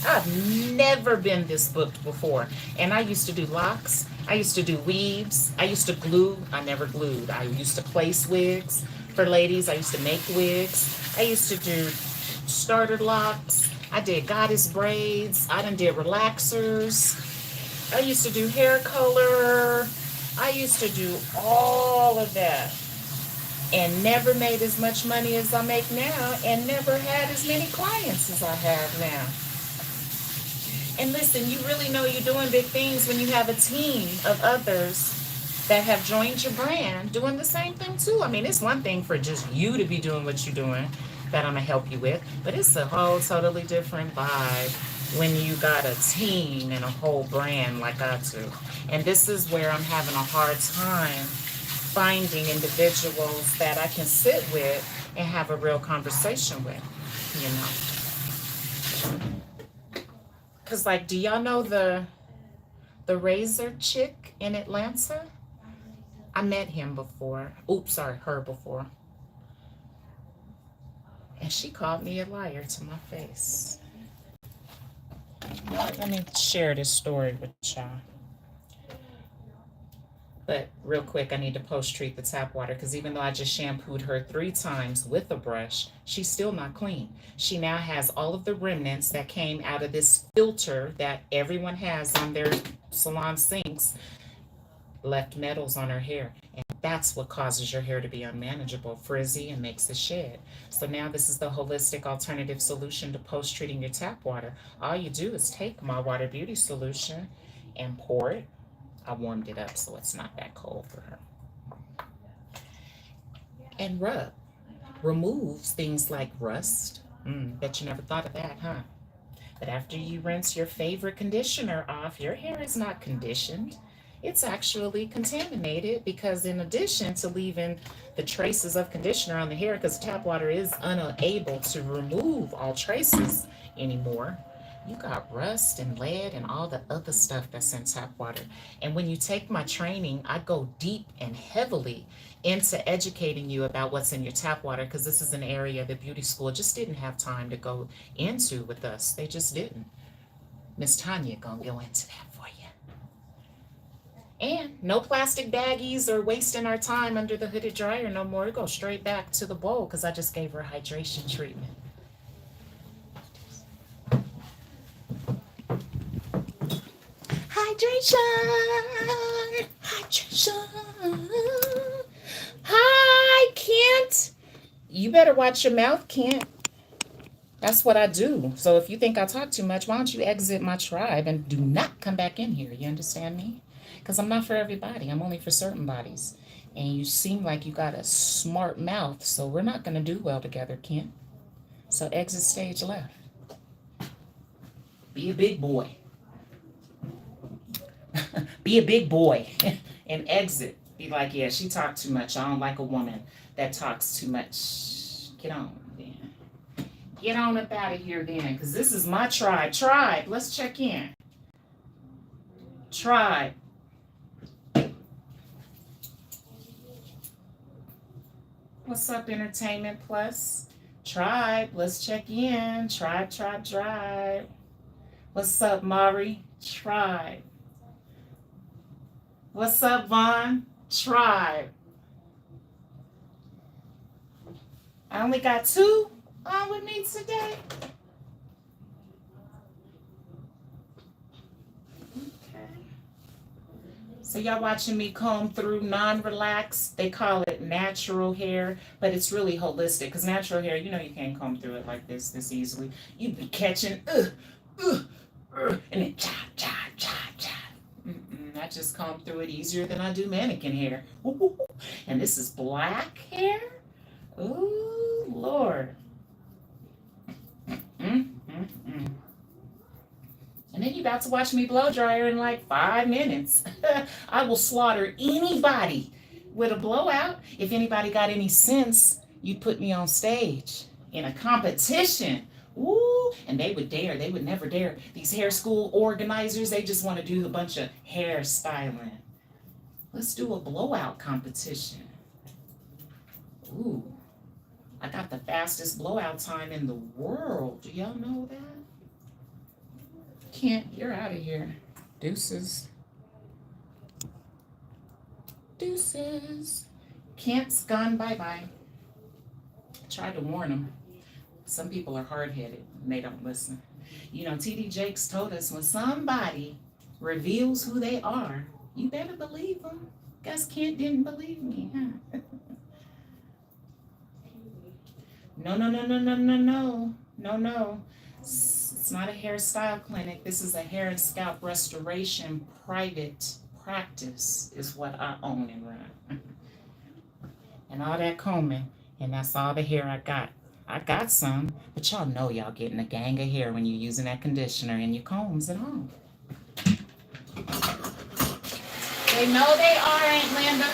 I've never been this booked before. And I used to do locks. I used to do weaves. I used to glue. I never glued. I used to place wigs for ladies. I used to make wigs. I used to do starter locks. I did goddess braids. I done did relaxers. I used to do hair color. I used to do all of that. And never made as much money as I make now, and never had as many clients as I have now. And listen, you really know you're doing big things when you have a team of others that have joined your brand doing the same thing too. I mean, it's one thing for just you to be doing what you're doing that I'm gonna help you with, but it's a whole totally different vibe when you got a team and a whole brand like I do. And this is where I'm having a hard time finding individuals that I can sit with and have a real conversation with, you know. Cause like, do y'all know the razor chick in Atlanta? I met him before. Oops, sorry, her before. And she called me a liar to my face. Let me share this story with y'all. But real quick, I need to post-treat the tap water because even though I just shampooed her 3 times with a brush, she's still not clean. She now has all of the remnants that came out of this filter that everyone has on their salon sinks, left metals on her hair. And that's what causes your hair to be unmanageable, frizzy, and makes it shed. So now this is the holistic alternative solution to post-treating your tap water. All you do is take MYWater Beauty Solution and pour it. I warmed it up so it's not that cold for her. And rub. Removes things like rust. Bet you never thought of that, huh? But after you rinse your favorite conditioner off, your hair is not conditioned. It's actually contaminated because in addition to leaving the traces of conditioner on the hair, because tap water is unable to remove all traces anymore, you got rust and lead and all the other stuff that's in tap water. And when you take my training, I go deep and heavily into educating you about what's in your tap water, because this is an area the beauty school just didn't have time to go into with us. They just didn't. Miss Tanya gonna go into that for you. And no plastic baggies or wasting our time under the hooded dryer no more. It goes straight back to the bowl because I just gave her a hydration treatment. Hydration. Hi, Kent. You better watch your mouth, Kent. That's what I do. So if you think I talk too much, why don't you exit my tribe and do not come back in here? You understand me? Because I'm not for everybody. I'm only for certain bodies. And you seem like you got a smart mouth, so we're not going to do well together, Kent. So exit stage left. Be a big boy. Be a big boy and exit. Be like, yeah, she talked too much. I don't like a woman that talks too much. Get on then. Get on up out of here then, because this is my tribe. Tribe, let's check in. Tribe. What's up, Entertainment Plus? Tribe, let's check in. Tribe, tribe, tribe. What's up, Mari? Tribe. What's up, Vaughn? Tribe. I only got 2 on with me today. Okay. So y'all watching me comb through non-relaxed. They call it natural hair, but it's really holistic. Because natural hair, you know you can't comb through it like this easily. You'd be catching, and then chop, chop, chop, chop. I just comb through it easier than I do mannequin hair. And this is black hair? Ooh, Lord. Mm. And then you about to watch me blow dryer in like 5 minutes. I will slaughter anybody with a blowout. If anybody got any sense, you'd put me on stage in a competition. Ooh, and they would dare. They would never dare. These hair school organizers, they just want to do a bunch of hairstyling. Let's do a blowout competition. Ooh, I got the fastest blowout time in the world. Do y'all know that? Can't, you're out of here. Deuces. Deuces. Kent's gone bye-bye. Tried to warn them. Some people are hard-headed and they don't listen. You know, T.D. Jakes told us when somebody reveals who they are, you better believe them. Guess Kent didn't believe me, huh? No. It's not a hairstyle clinic. This is a hair and scalp restoration private practice is what I own and run. And all that combing, and that's all the hair I got. I got some, but y'all know y'all getting a gang of hair when you're using that conditioner and your combs at home. They know they are, Aunt Linda.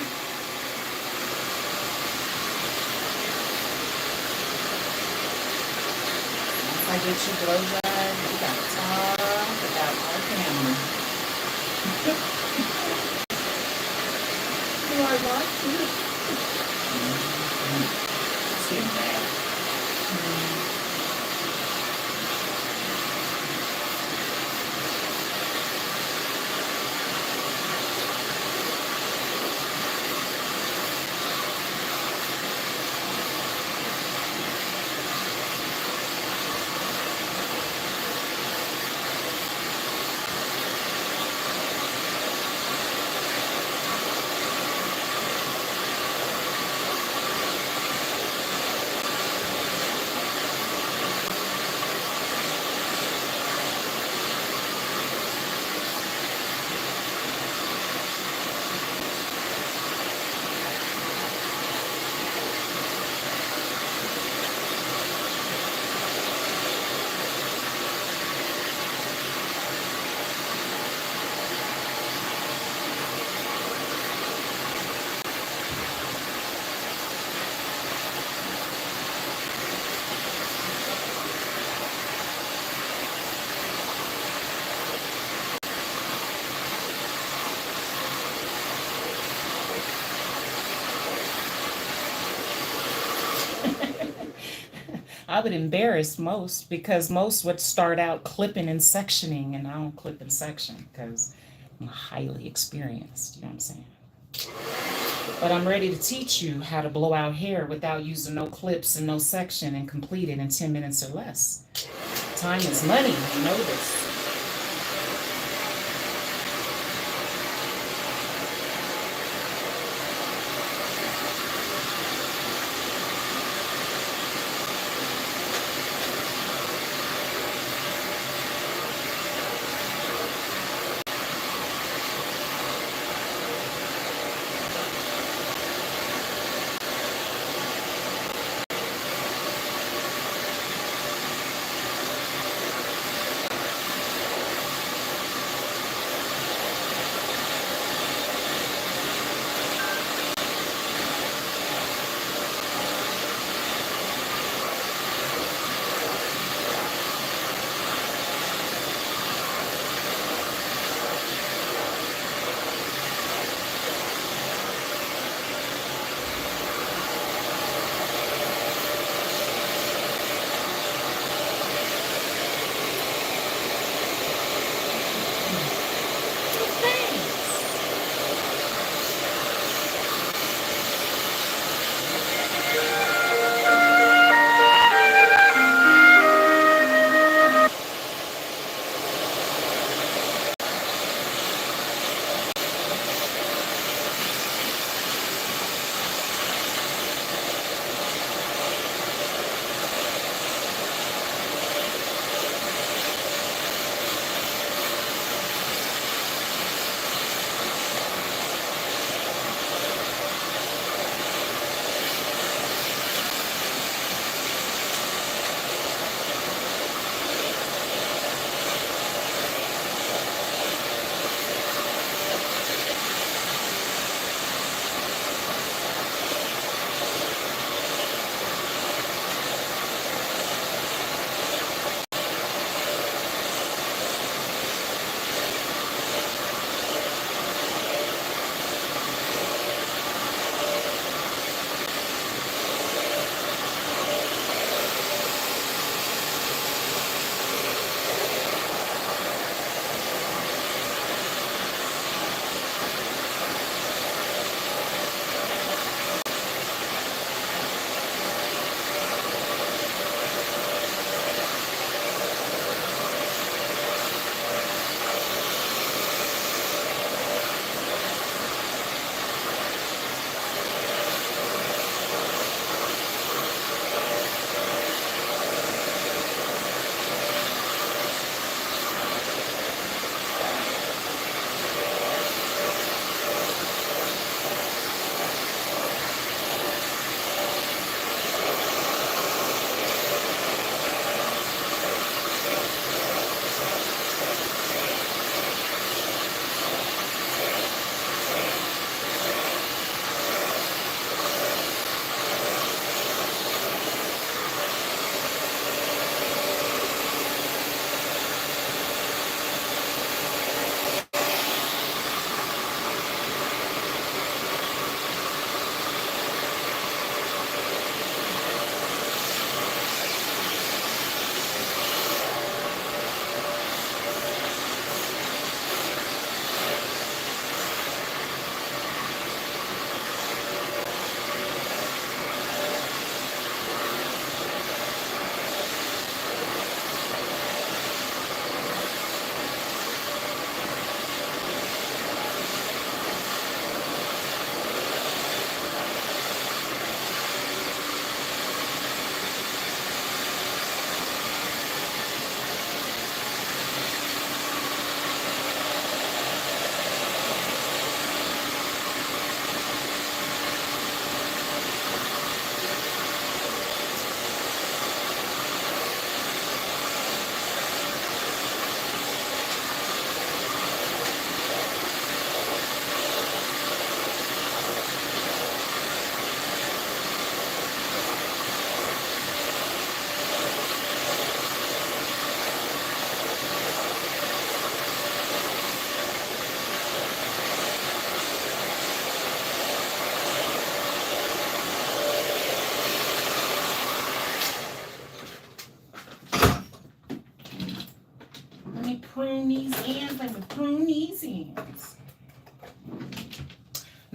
Once I get you blow dried, we got to talk about our family. Do I want to? It's getting bad. I would embarrass most because most would start out clipping and sectioning, and I don't clip and section because I'm highly experienced, you know what I'm saying? But I'm ready to teach you how to blow out hair without using no clips and no section and complete it in 10 minutes or less. Time is money, you know this.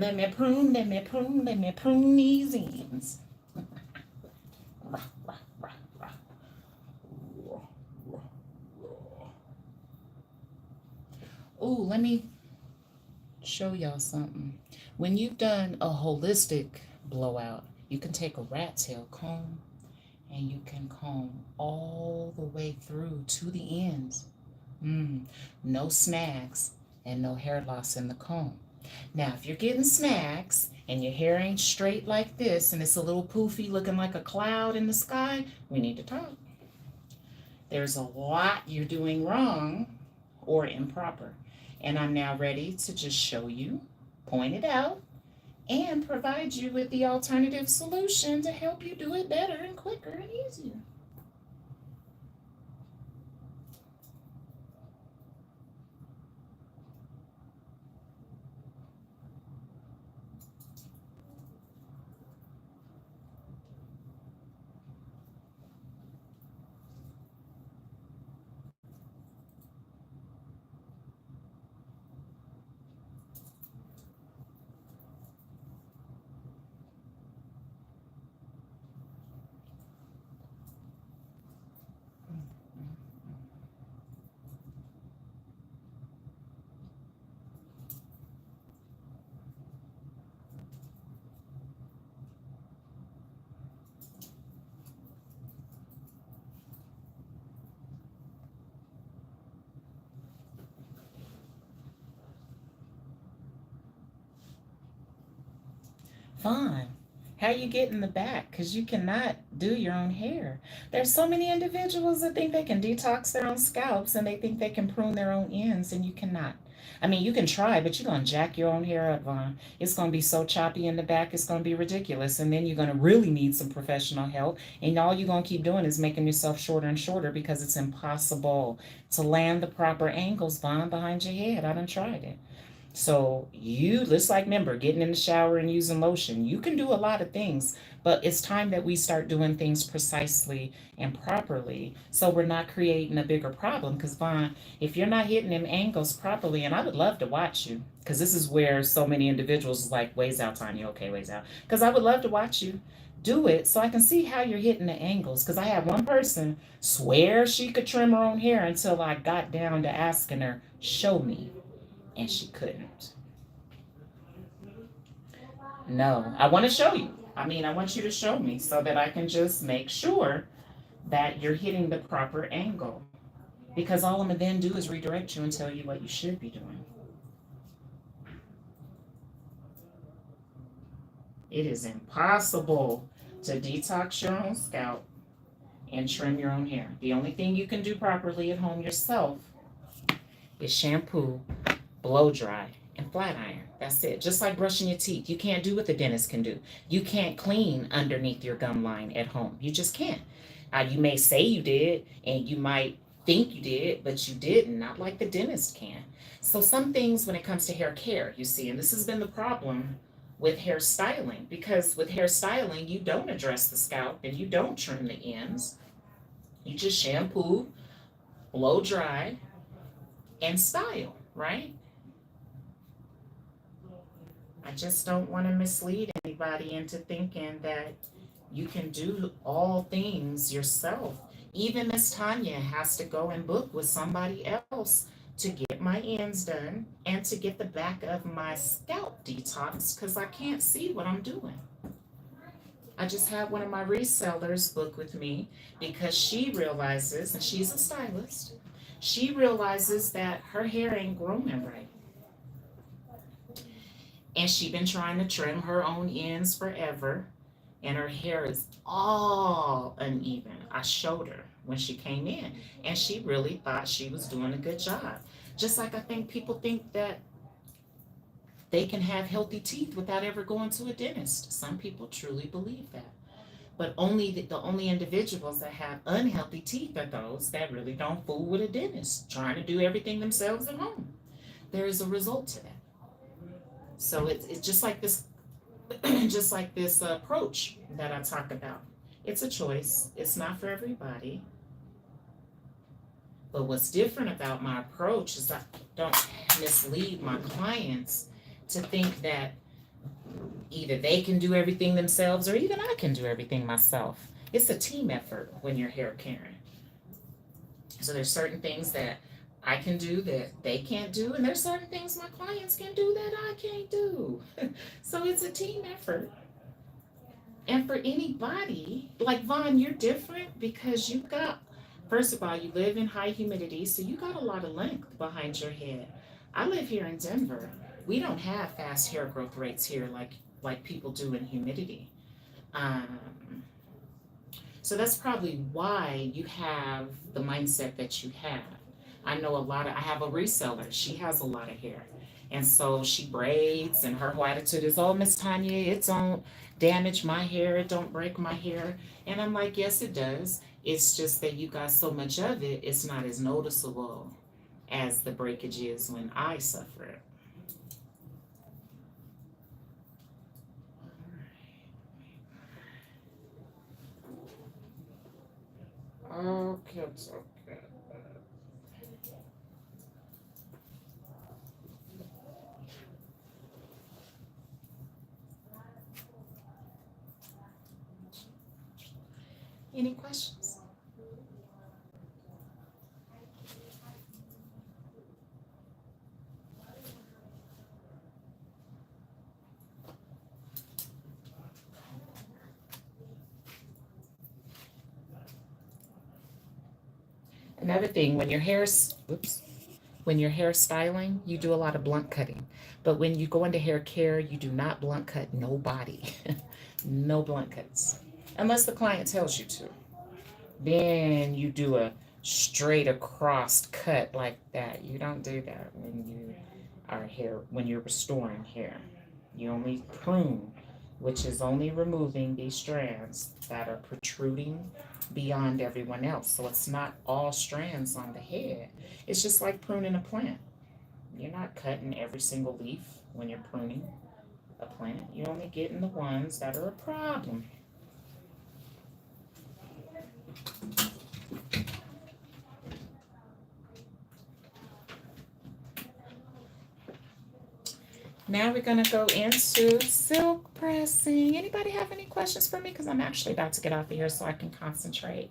Let me prune, let me prune, let me prune these ends. Ooh, let me show y'all something. When you've done a holistic blowout, you can take a rat tail comb and you can comb all the way through to the ends. No snags and no hair loss in the comb. Now, if you're getting snags and your hair ain't straight like this and it's a little poofy looking like a cloud in the sky, we need to talk. There's a lot you're doing wrong or improper. And I'm now ready to just show you, point it out, and provide you with the alternative solution to help you do it better and quicker and easier. Fine. How you get in the back? Because you cannot do your own hair. There's so many individuals that think they can detox their own scalps and they think they can prune their own ends, and you cannot. I mean, you can try, but you're going to jack your own hair up, Vaughn. It's going to be so choppy in the back, it's going to be ridiculous. And then you're going to really need some professional help. And all you're going to keep doing is making yourself shorter and shorter because it's impossible to land the proper angles, Vaughn, behind your head. I done tried it. So let's like remember getting in the shower and using lotion. You can do a lot of things, but it's time that we start doing things precisely and properly so we're not creating a bigger problem. Because Vaughn, if you're not hitting them angles properly, and I would love to watch you, because this is where so many individuals like, ways out, Tanya, okay, ways out. Because I would love to watch you do it so I can see how you're hitting the angles. Because I had one person swear she could trim her own hair until I got down to asking her, show me. And she couldn't. No, I want to show you. I want you to show me so that I can just make sure that you're hitting the proper angle. Because all I'm going to then do is redirect you and tell you what you should be doing. It is impossible to detox your own scalp and trim your own hair. The only thing you can do properly at home yourself is shampoo, blow dry, and flat iron. That's it. Just like brushing your teeth. You can't do what the dentist can do. You can't clean underneath your gum line at home. You just can't. You may say you did, and you might think you did, but you didn't. Not like the dentist can. So some things when it comes to hair care, you see, and this has been the problem with hair styling, because with hair styling, you don't address the scalp and you don't trim the ends. You just shampoo, blow dry, and style, right? I just don't want to mislead anybody into thinking that you can do all things yourself. Even Miss Tanya has to go and book with somebody else to get my ends done and to get the back of my scalp detox because I can't see what I'm doing. I just had one of my resellers book with me because she realizes, and she's a stylist, she realizes that her hair ain't growing right. And she's been trying to trim her own ends forever, and her hair is all uneven. I showed her when she came in, and she really thought she was doing a good job. Just like I think people think that they can have healthy teeth without ever going to a dentist. Some people truly believe that. But the only individuals that have unhealthy teeth are those that really don't fool with a dentist, trying to do everything themselves at home. There is a result to that. So it's just like this, just like this approach that I talk about. It's a choice. It's not for everybody. But what's different about my approach is I don't mislead my clients to think that Either they can do everything themselves or even I can do everything myself. It's a team effort when you're hair caring. So there's certain things that I can do that they can't do, and there's certain things my clients can do that I can't do. So it's a team effort. And for anybody, like Vaughn, you're different because you got, first of all, you live in high humidity, so you got a lot of length behind your head. I live here in Denver. We don't have fast hair growth rates here like people do in humidity. Um, so that's probably why you have the mindset that you have. I know I have a reseller. She has a lot of hair. And so she braids, and her whole attitude is, oh, Miss Tanya, it don't damage my hair, it don't break my hair. And I'm like, yes, it does. It's just that you got so much of it, it's not as noticeable as the breakage is when I suffer it. Okay, it's okay. Any questions? Another thing, when you're hair styling, you do a lot of blunt cutting. But when you go into hair care, you do not blunt cut nobody. No blunt cuts. Unless the client tells you to. Then you do a straight across cut like that. You don't do that when you're restoring hair. You only prune, which is only removing these strands that are protruding beyond everyone else. So it's not all strands on the head. It's just like pruning a plant. You're not cutting every single leaf when you're pruning a plant. You're only getting the ones that are a problem. Now we're gonna go into silk pressing. Anybody have any questions for me? Because I'm actually about to get off of here so I can concentrate.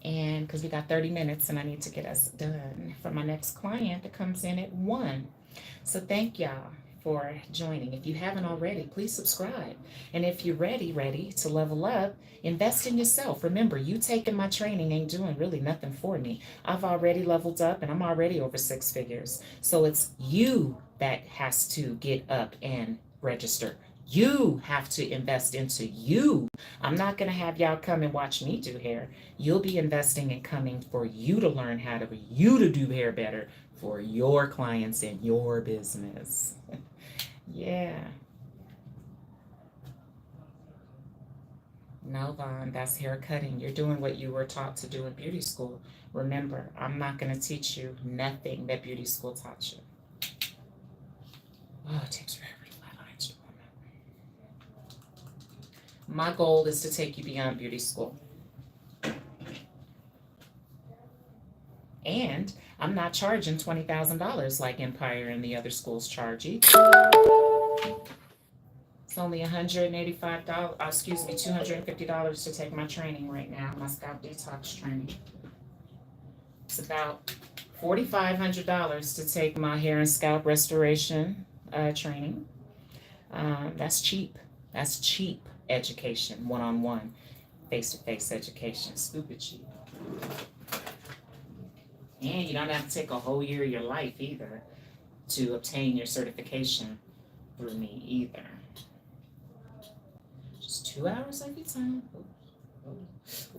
And because we got 30 minutes and I need to get us done for my next client that comes in at 1. So thank y'all for joining. If you haven't already, please subscribe. And if you're ready to level up, invest in yourself. Remember, you taking my training ain't doing really nothing for me. I've already leveled up and I'm already over 6 figures. So it's you that has to get up and register. You have to invest into you. I'm not going to have y'all come and watch me do hair. You'll be investing in coming for you to learn how to you to do hair better for your clients and your business. Yeah. No, Vaughn, that's hair cutting. You're doing what you were taught to do in beauty school. Remember, I'm not going to teach you nothing that beauty school taught you. Oh, it takes forever to flat irons. My goal is to take you beyond beauty school. And I'm not charging $20,000 like Empire and the other schools charge you. It's only $185, $250 to take my training right now, my scalp detox training. It's about $4,500 to take my hair and scalp restoration training. That's cheap. That's cheap education, one-on-one, face-to-face education. Stupid cheap. And you don't have to take a whole year of your life either to obtain your certification through me either. Just 2 hours of your time.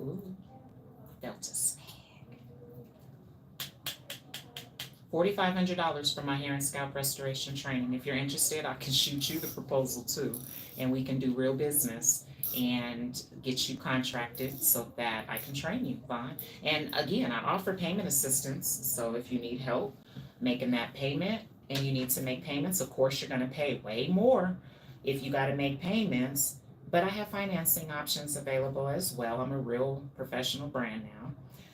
Ooh. Felt a snag. $4,500 for my hair and scalp restoration training. If you're interested, I can shoot you the proposal too, and we can do real business and get you contracted so that I can train you, Vaughn. And again, I offer payment assistance, so if you need help making that payment and you need to make payments, of course you're going to pay way more if you got to make payments, but I have financing options available as well. I'm a real professional brand now.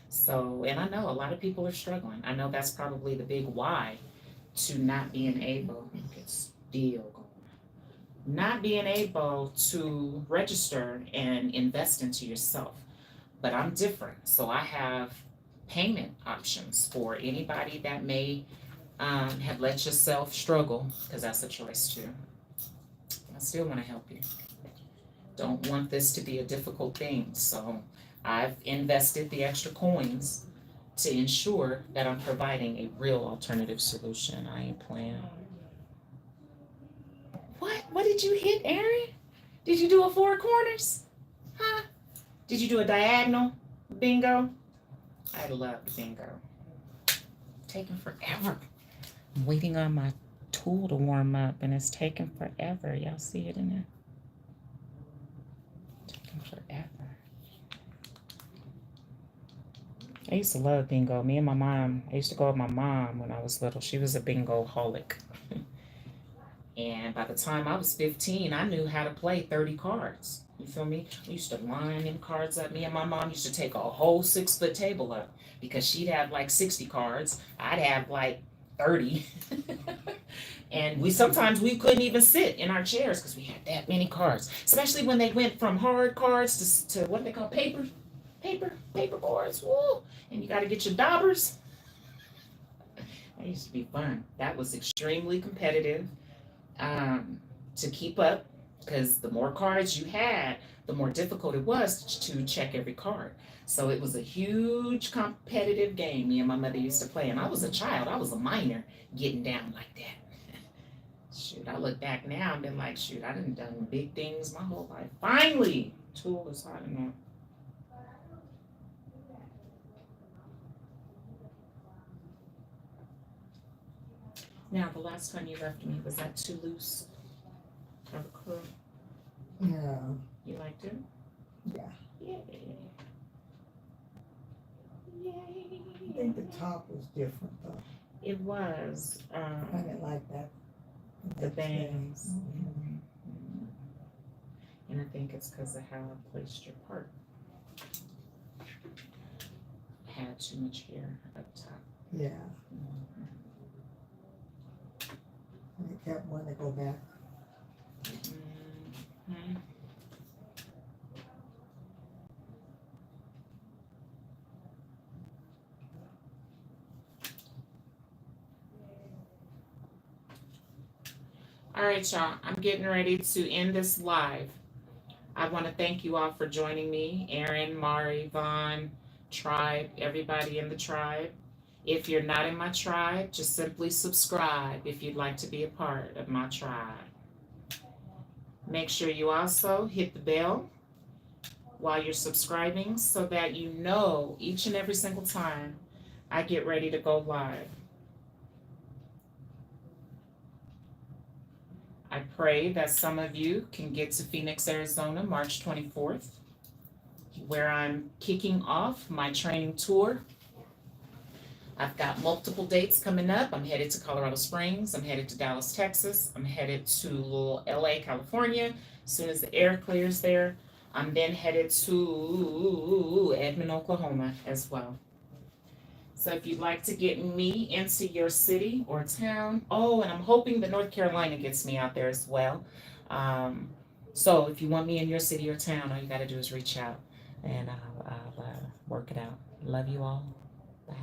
So, and I know a lot of people are struggling. I know that's probably the big why to not being able to get still going. not being able to register and invest into yourself. But I'm different, so I have payment options for anybody that may have let yourself struggle, because that's a choice too. I still want to help you. Don't want this to be a difficult thing, so I've invested the extra coins to ensure that I'm providing a real alternative solution. I ain't playing. What did you hit, Aaron? Did you do a four corners? Huh? Did you do a diagonal bingo? I love bingo. Taking forever. I'm waiting on my tool to warm up, and it's taking forever. Y'all see it in there? Taking forever. I used to love bingo. Me and my mom, I used to go with my mom when I was little. She was a bingo holic. And by the time I was 15, I knew how to play 30 cards. You feel me? We used to line them cards up. Me and my mom used to take a whole 6-foot table up because she'd have like 60 cards. I'd have like 30. And sometimes we couldn't even sit in our chairs because we had that many cards. Especially when they went from hard cards to what they call paper boards. Woo! And you got to get your daubers. That used to be fun. That was extremely competitive. To keep up, because the more cards you had, the more difficult it was to check every card. So it was a huge competitive game me and my mother used to play. And I was a child, I was a minor getting down like that. Shoot, I look back now and been like, shoot, I done big things my whole life. Finally, tool is hot enough. Now, the last time you left me, was that too loose of a curl? Yeah. You liked it? Yeah. Yay. Yay. I think the top was different though. It was. I didn't like that. The bangs. Mm-hmm. And I think it's because of how I placed your part. I had too much hair up top. Yeah. Mm-hmm. I kept wanting to go back. Mm-hmm. All right, y'all. I'm getting ready to end this live. I want to thank you all for joining me. Aaron, Mari, Vaughn, tribe, everybody in the tribe. If you're not in my tribe, just simply subscribe if you'd like to be a part of my tribe. Make sure you also hit the bell while you're subscribing so that you know each and every single time I get ready to go live. I pray that some of you can get to Phoenix, Arizona, March 24th, where I'm kicking off my training tour. I've got multiple dates coming up. I'm headed to Colorado Springs. I'm headed to Dallas, Texas. I'm headed to LA, California, as soon as the air clears there. I'm then headed to Edmond, Oklahoma as well. So if you'd like to get me into your city or town, and I'm hoping that North Carolina gets me out there as well. So if you want me in your city or town, all you got to do is reach out and I'll work it out. Love you all. Bye.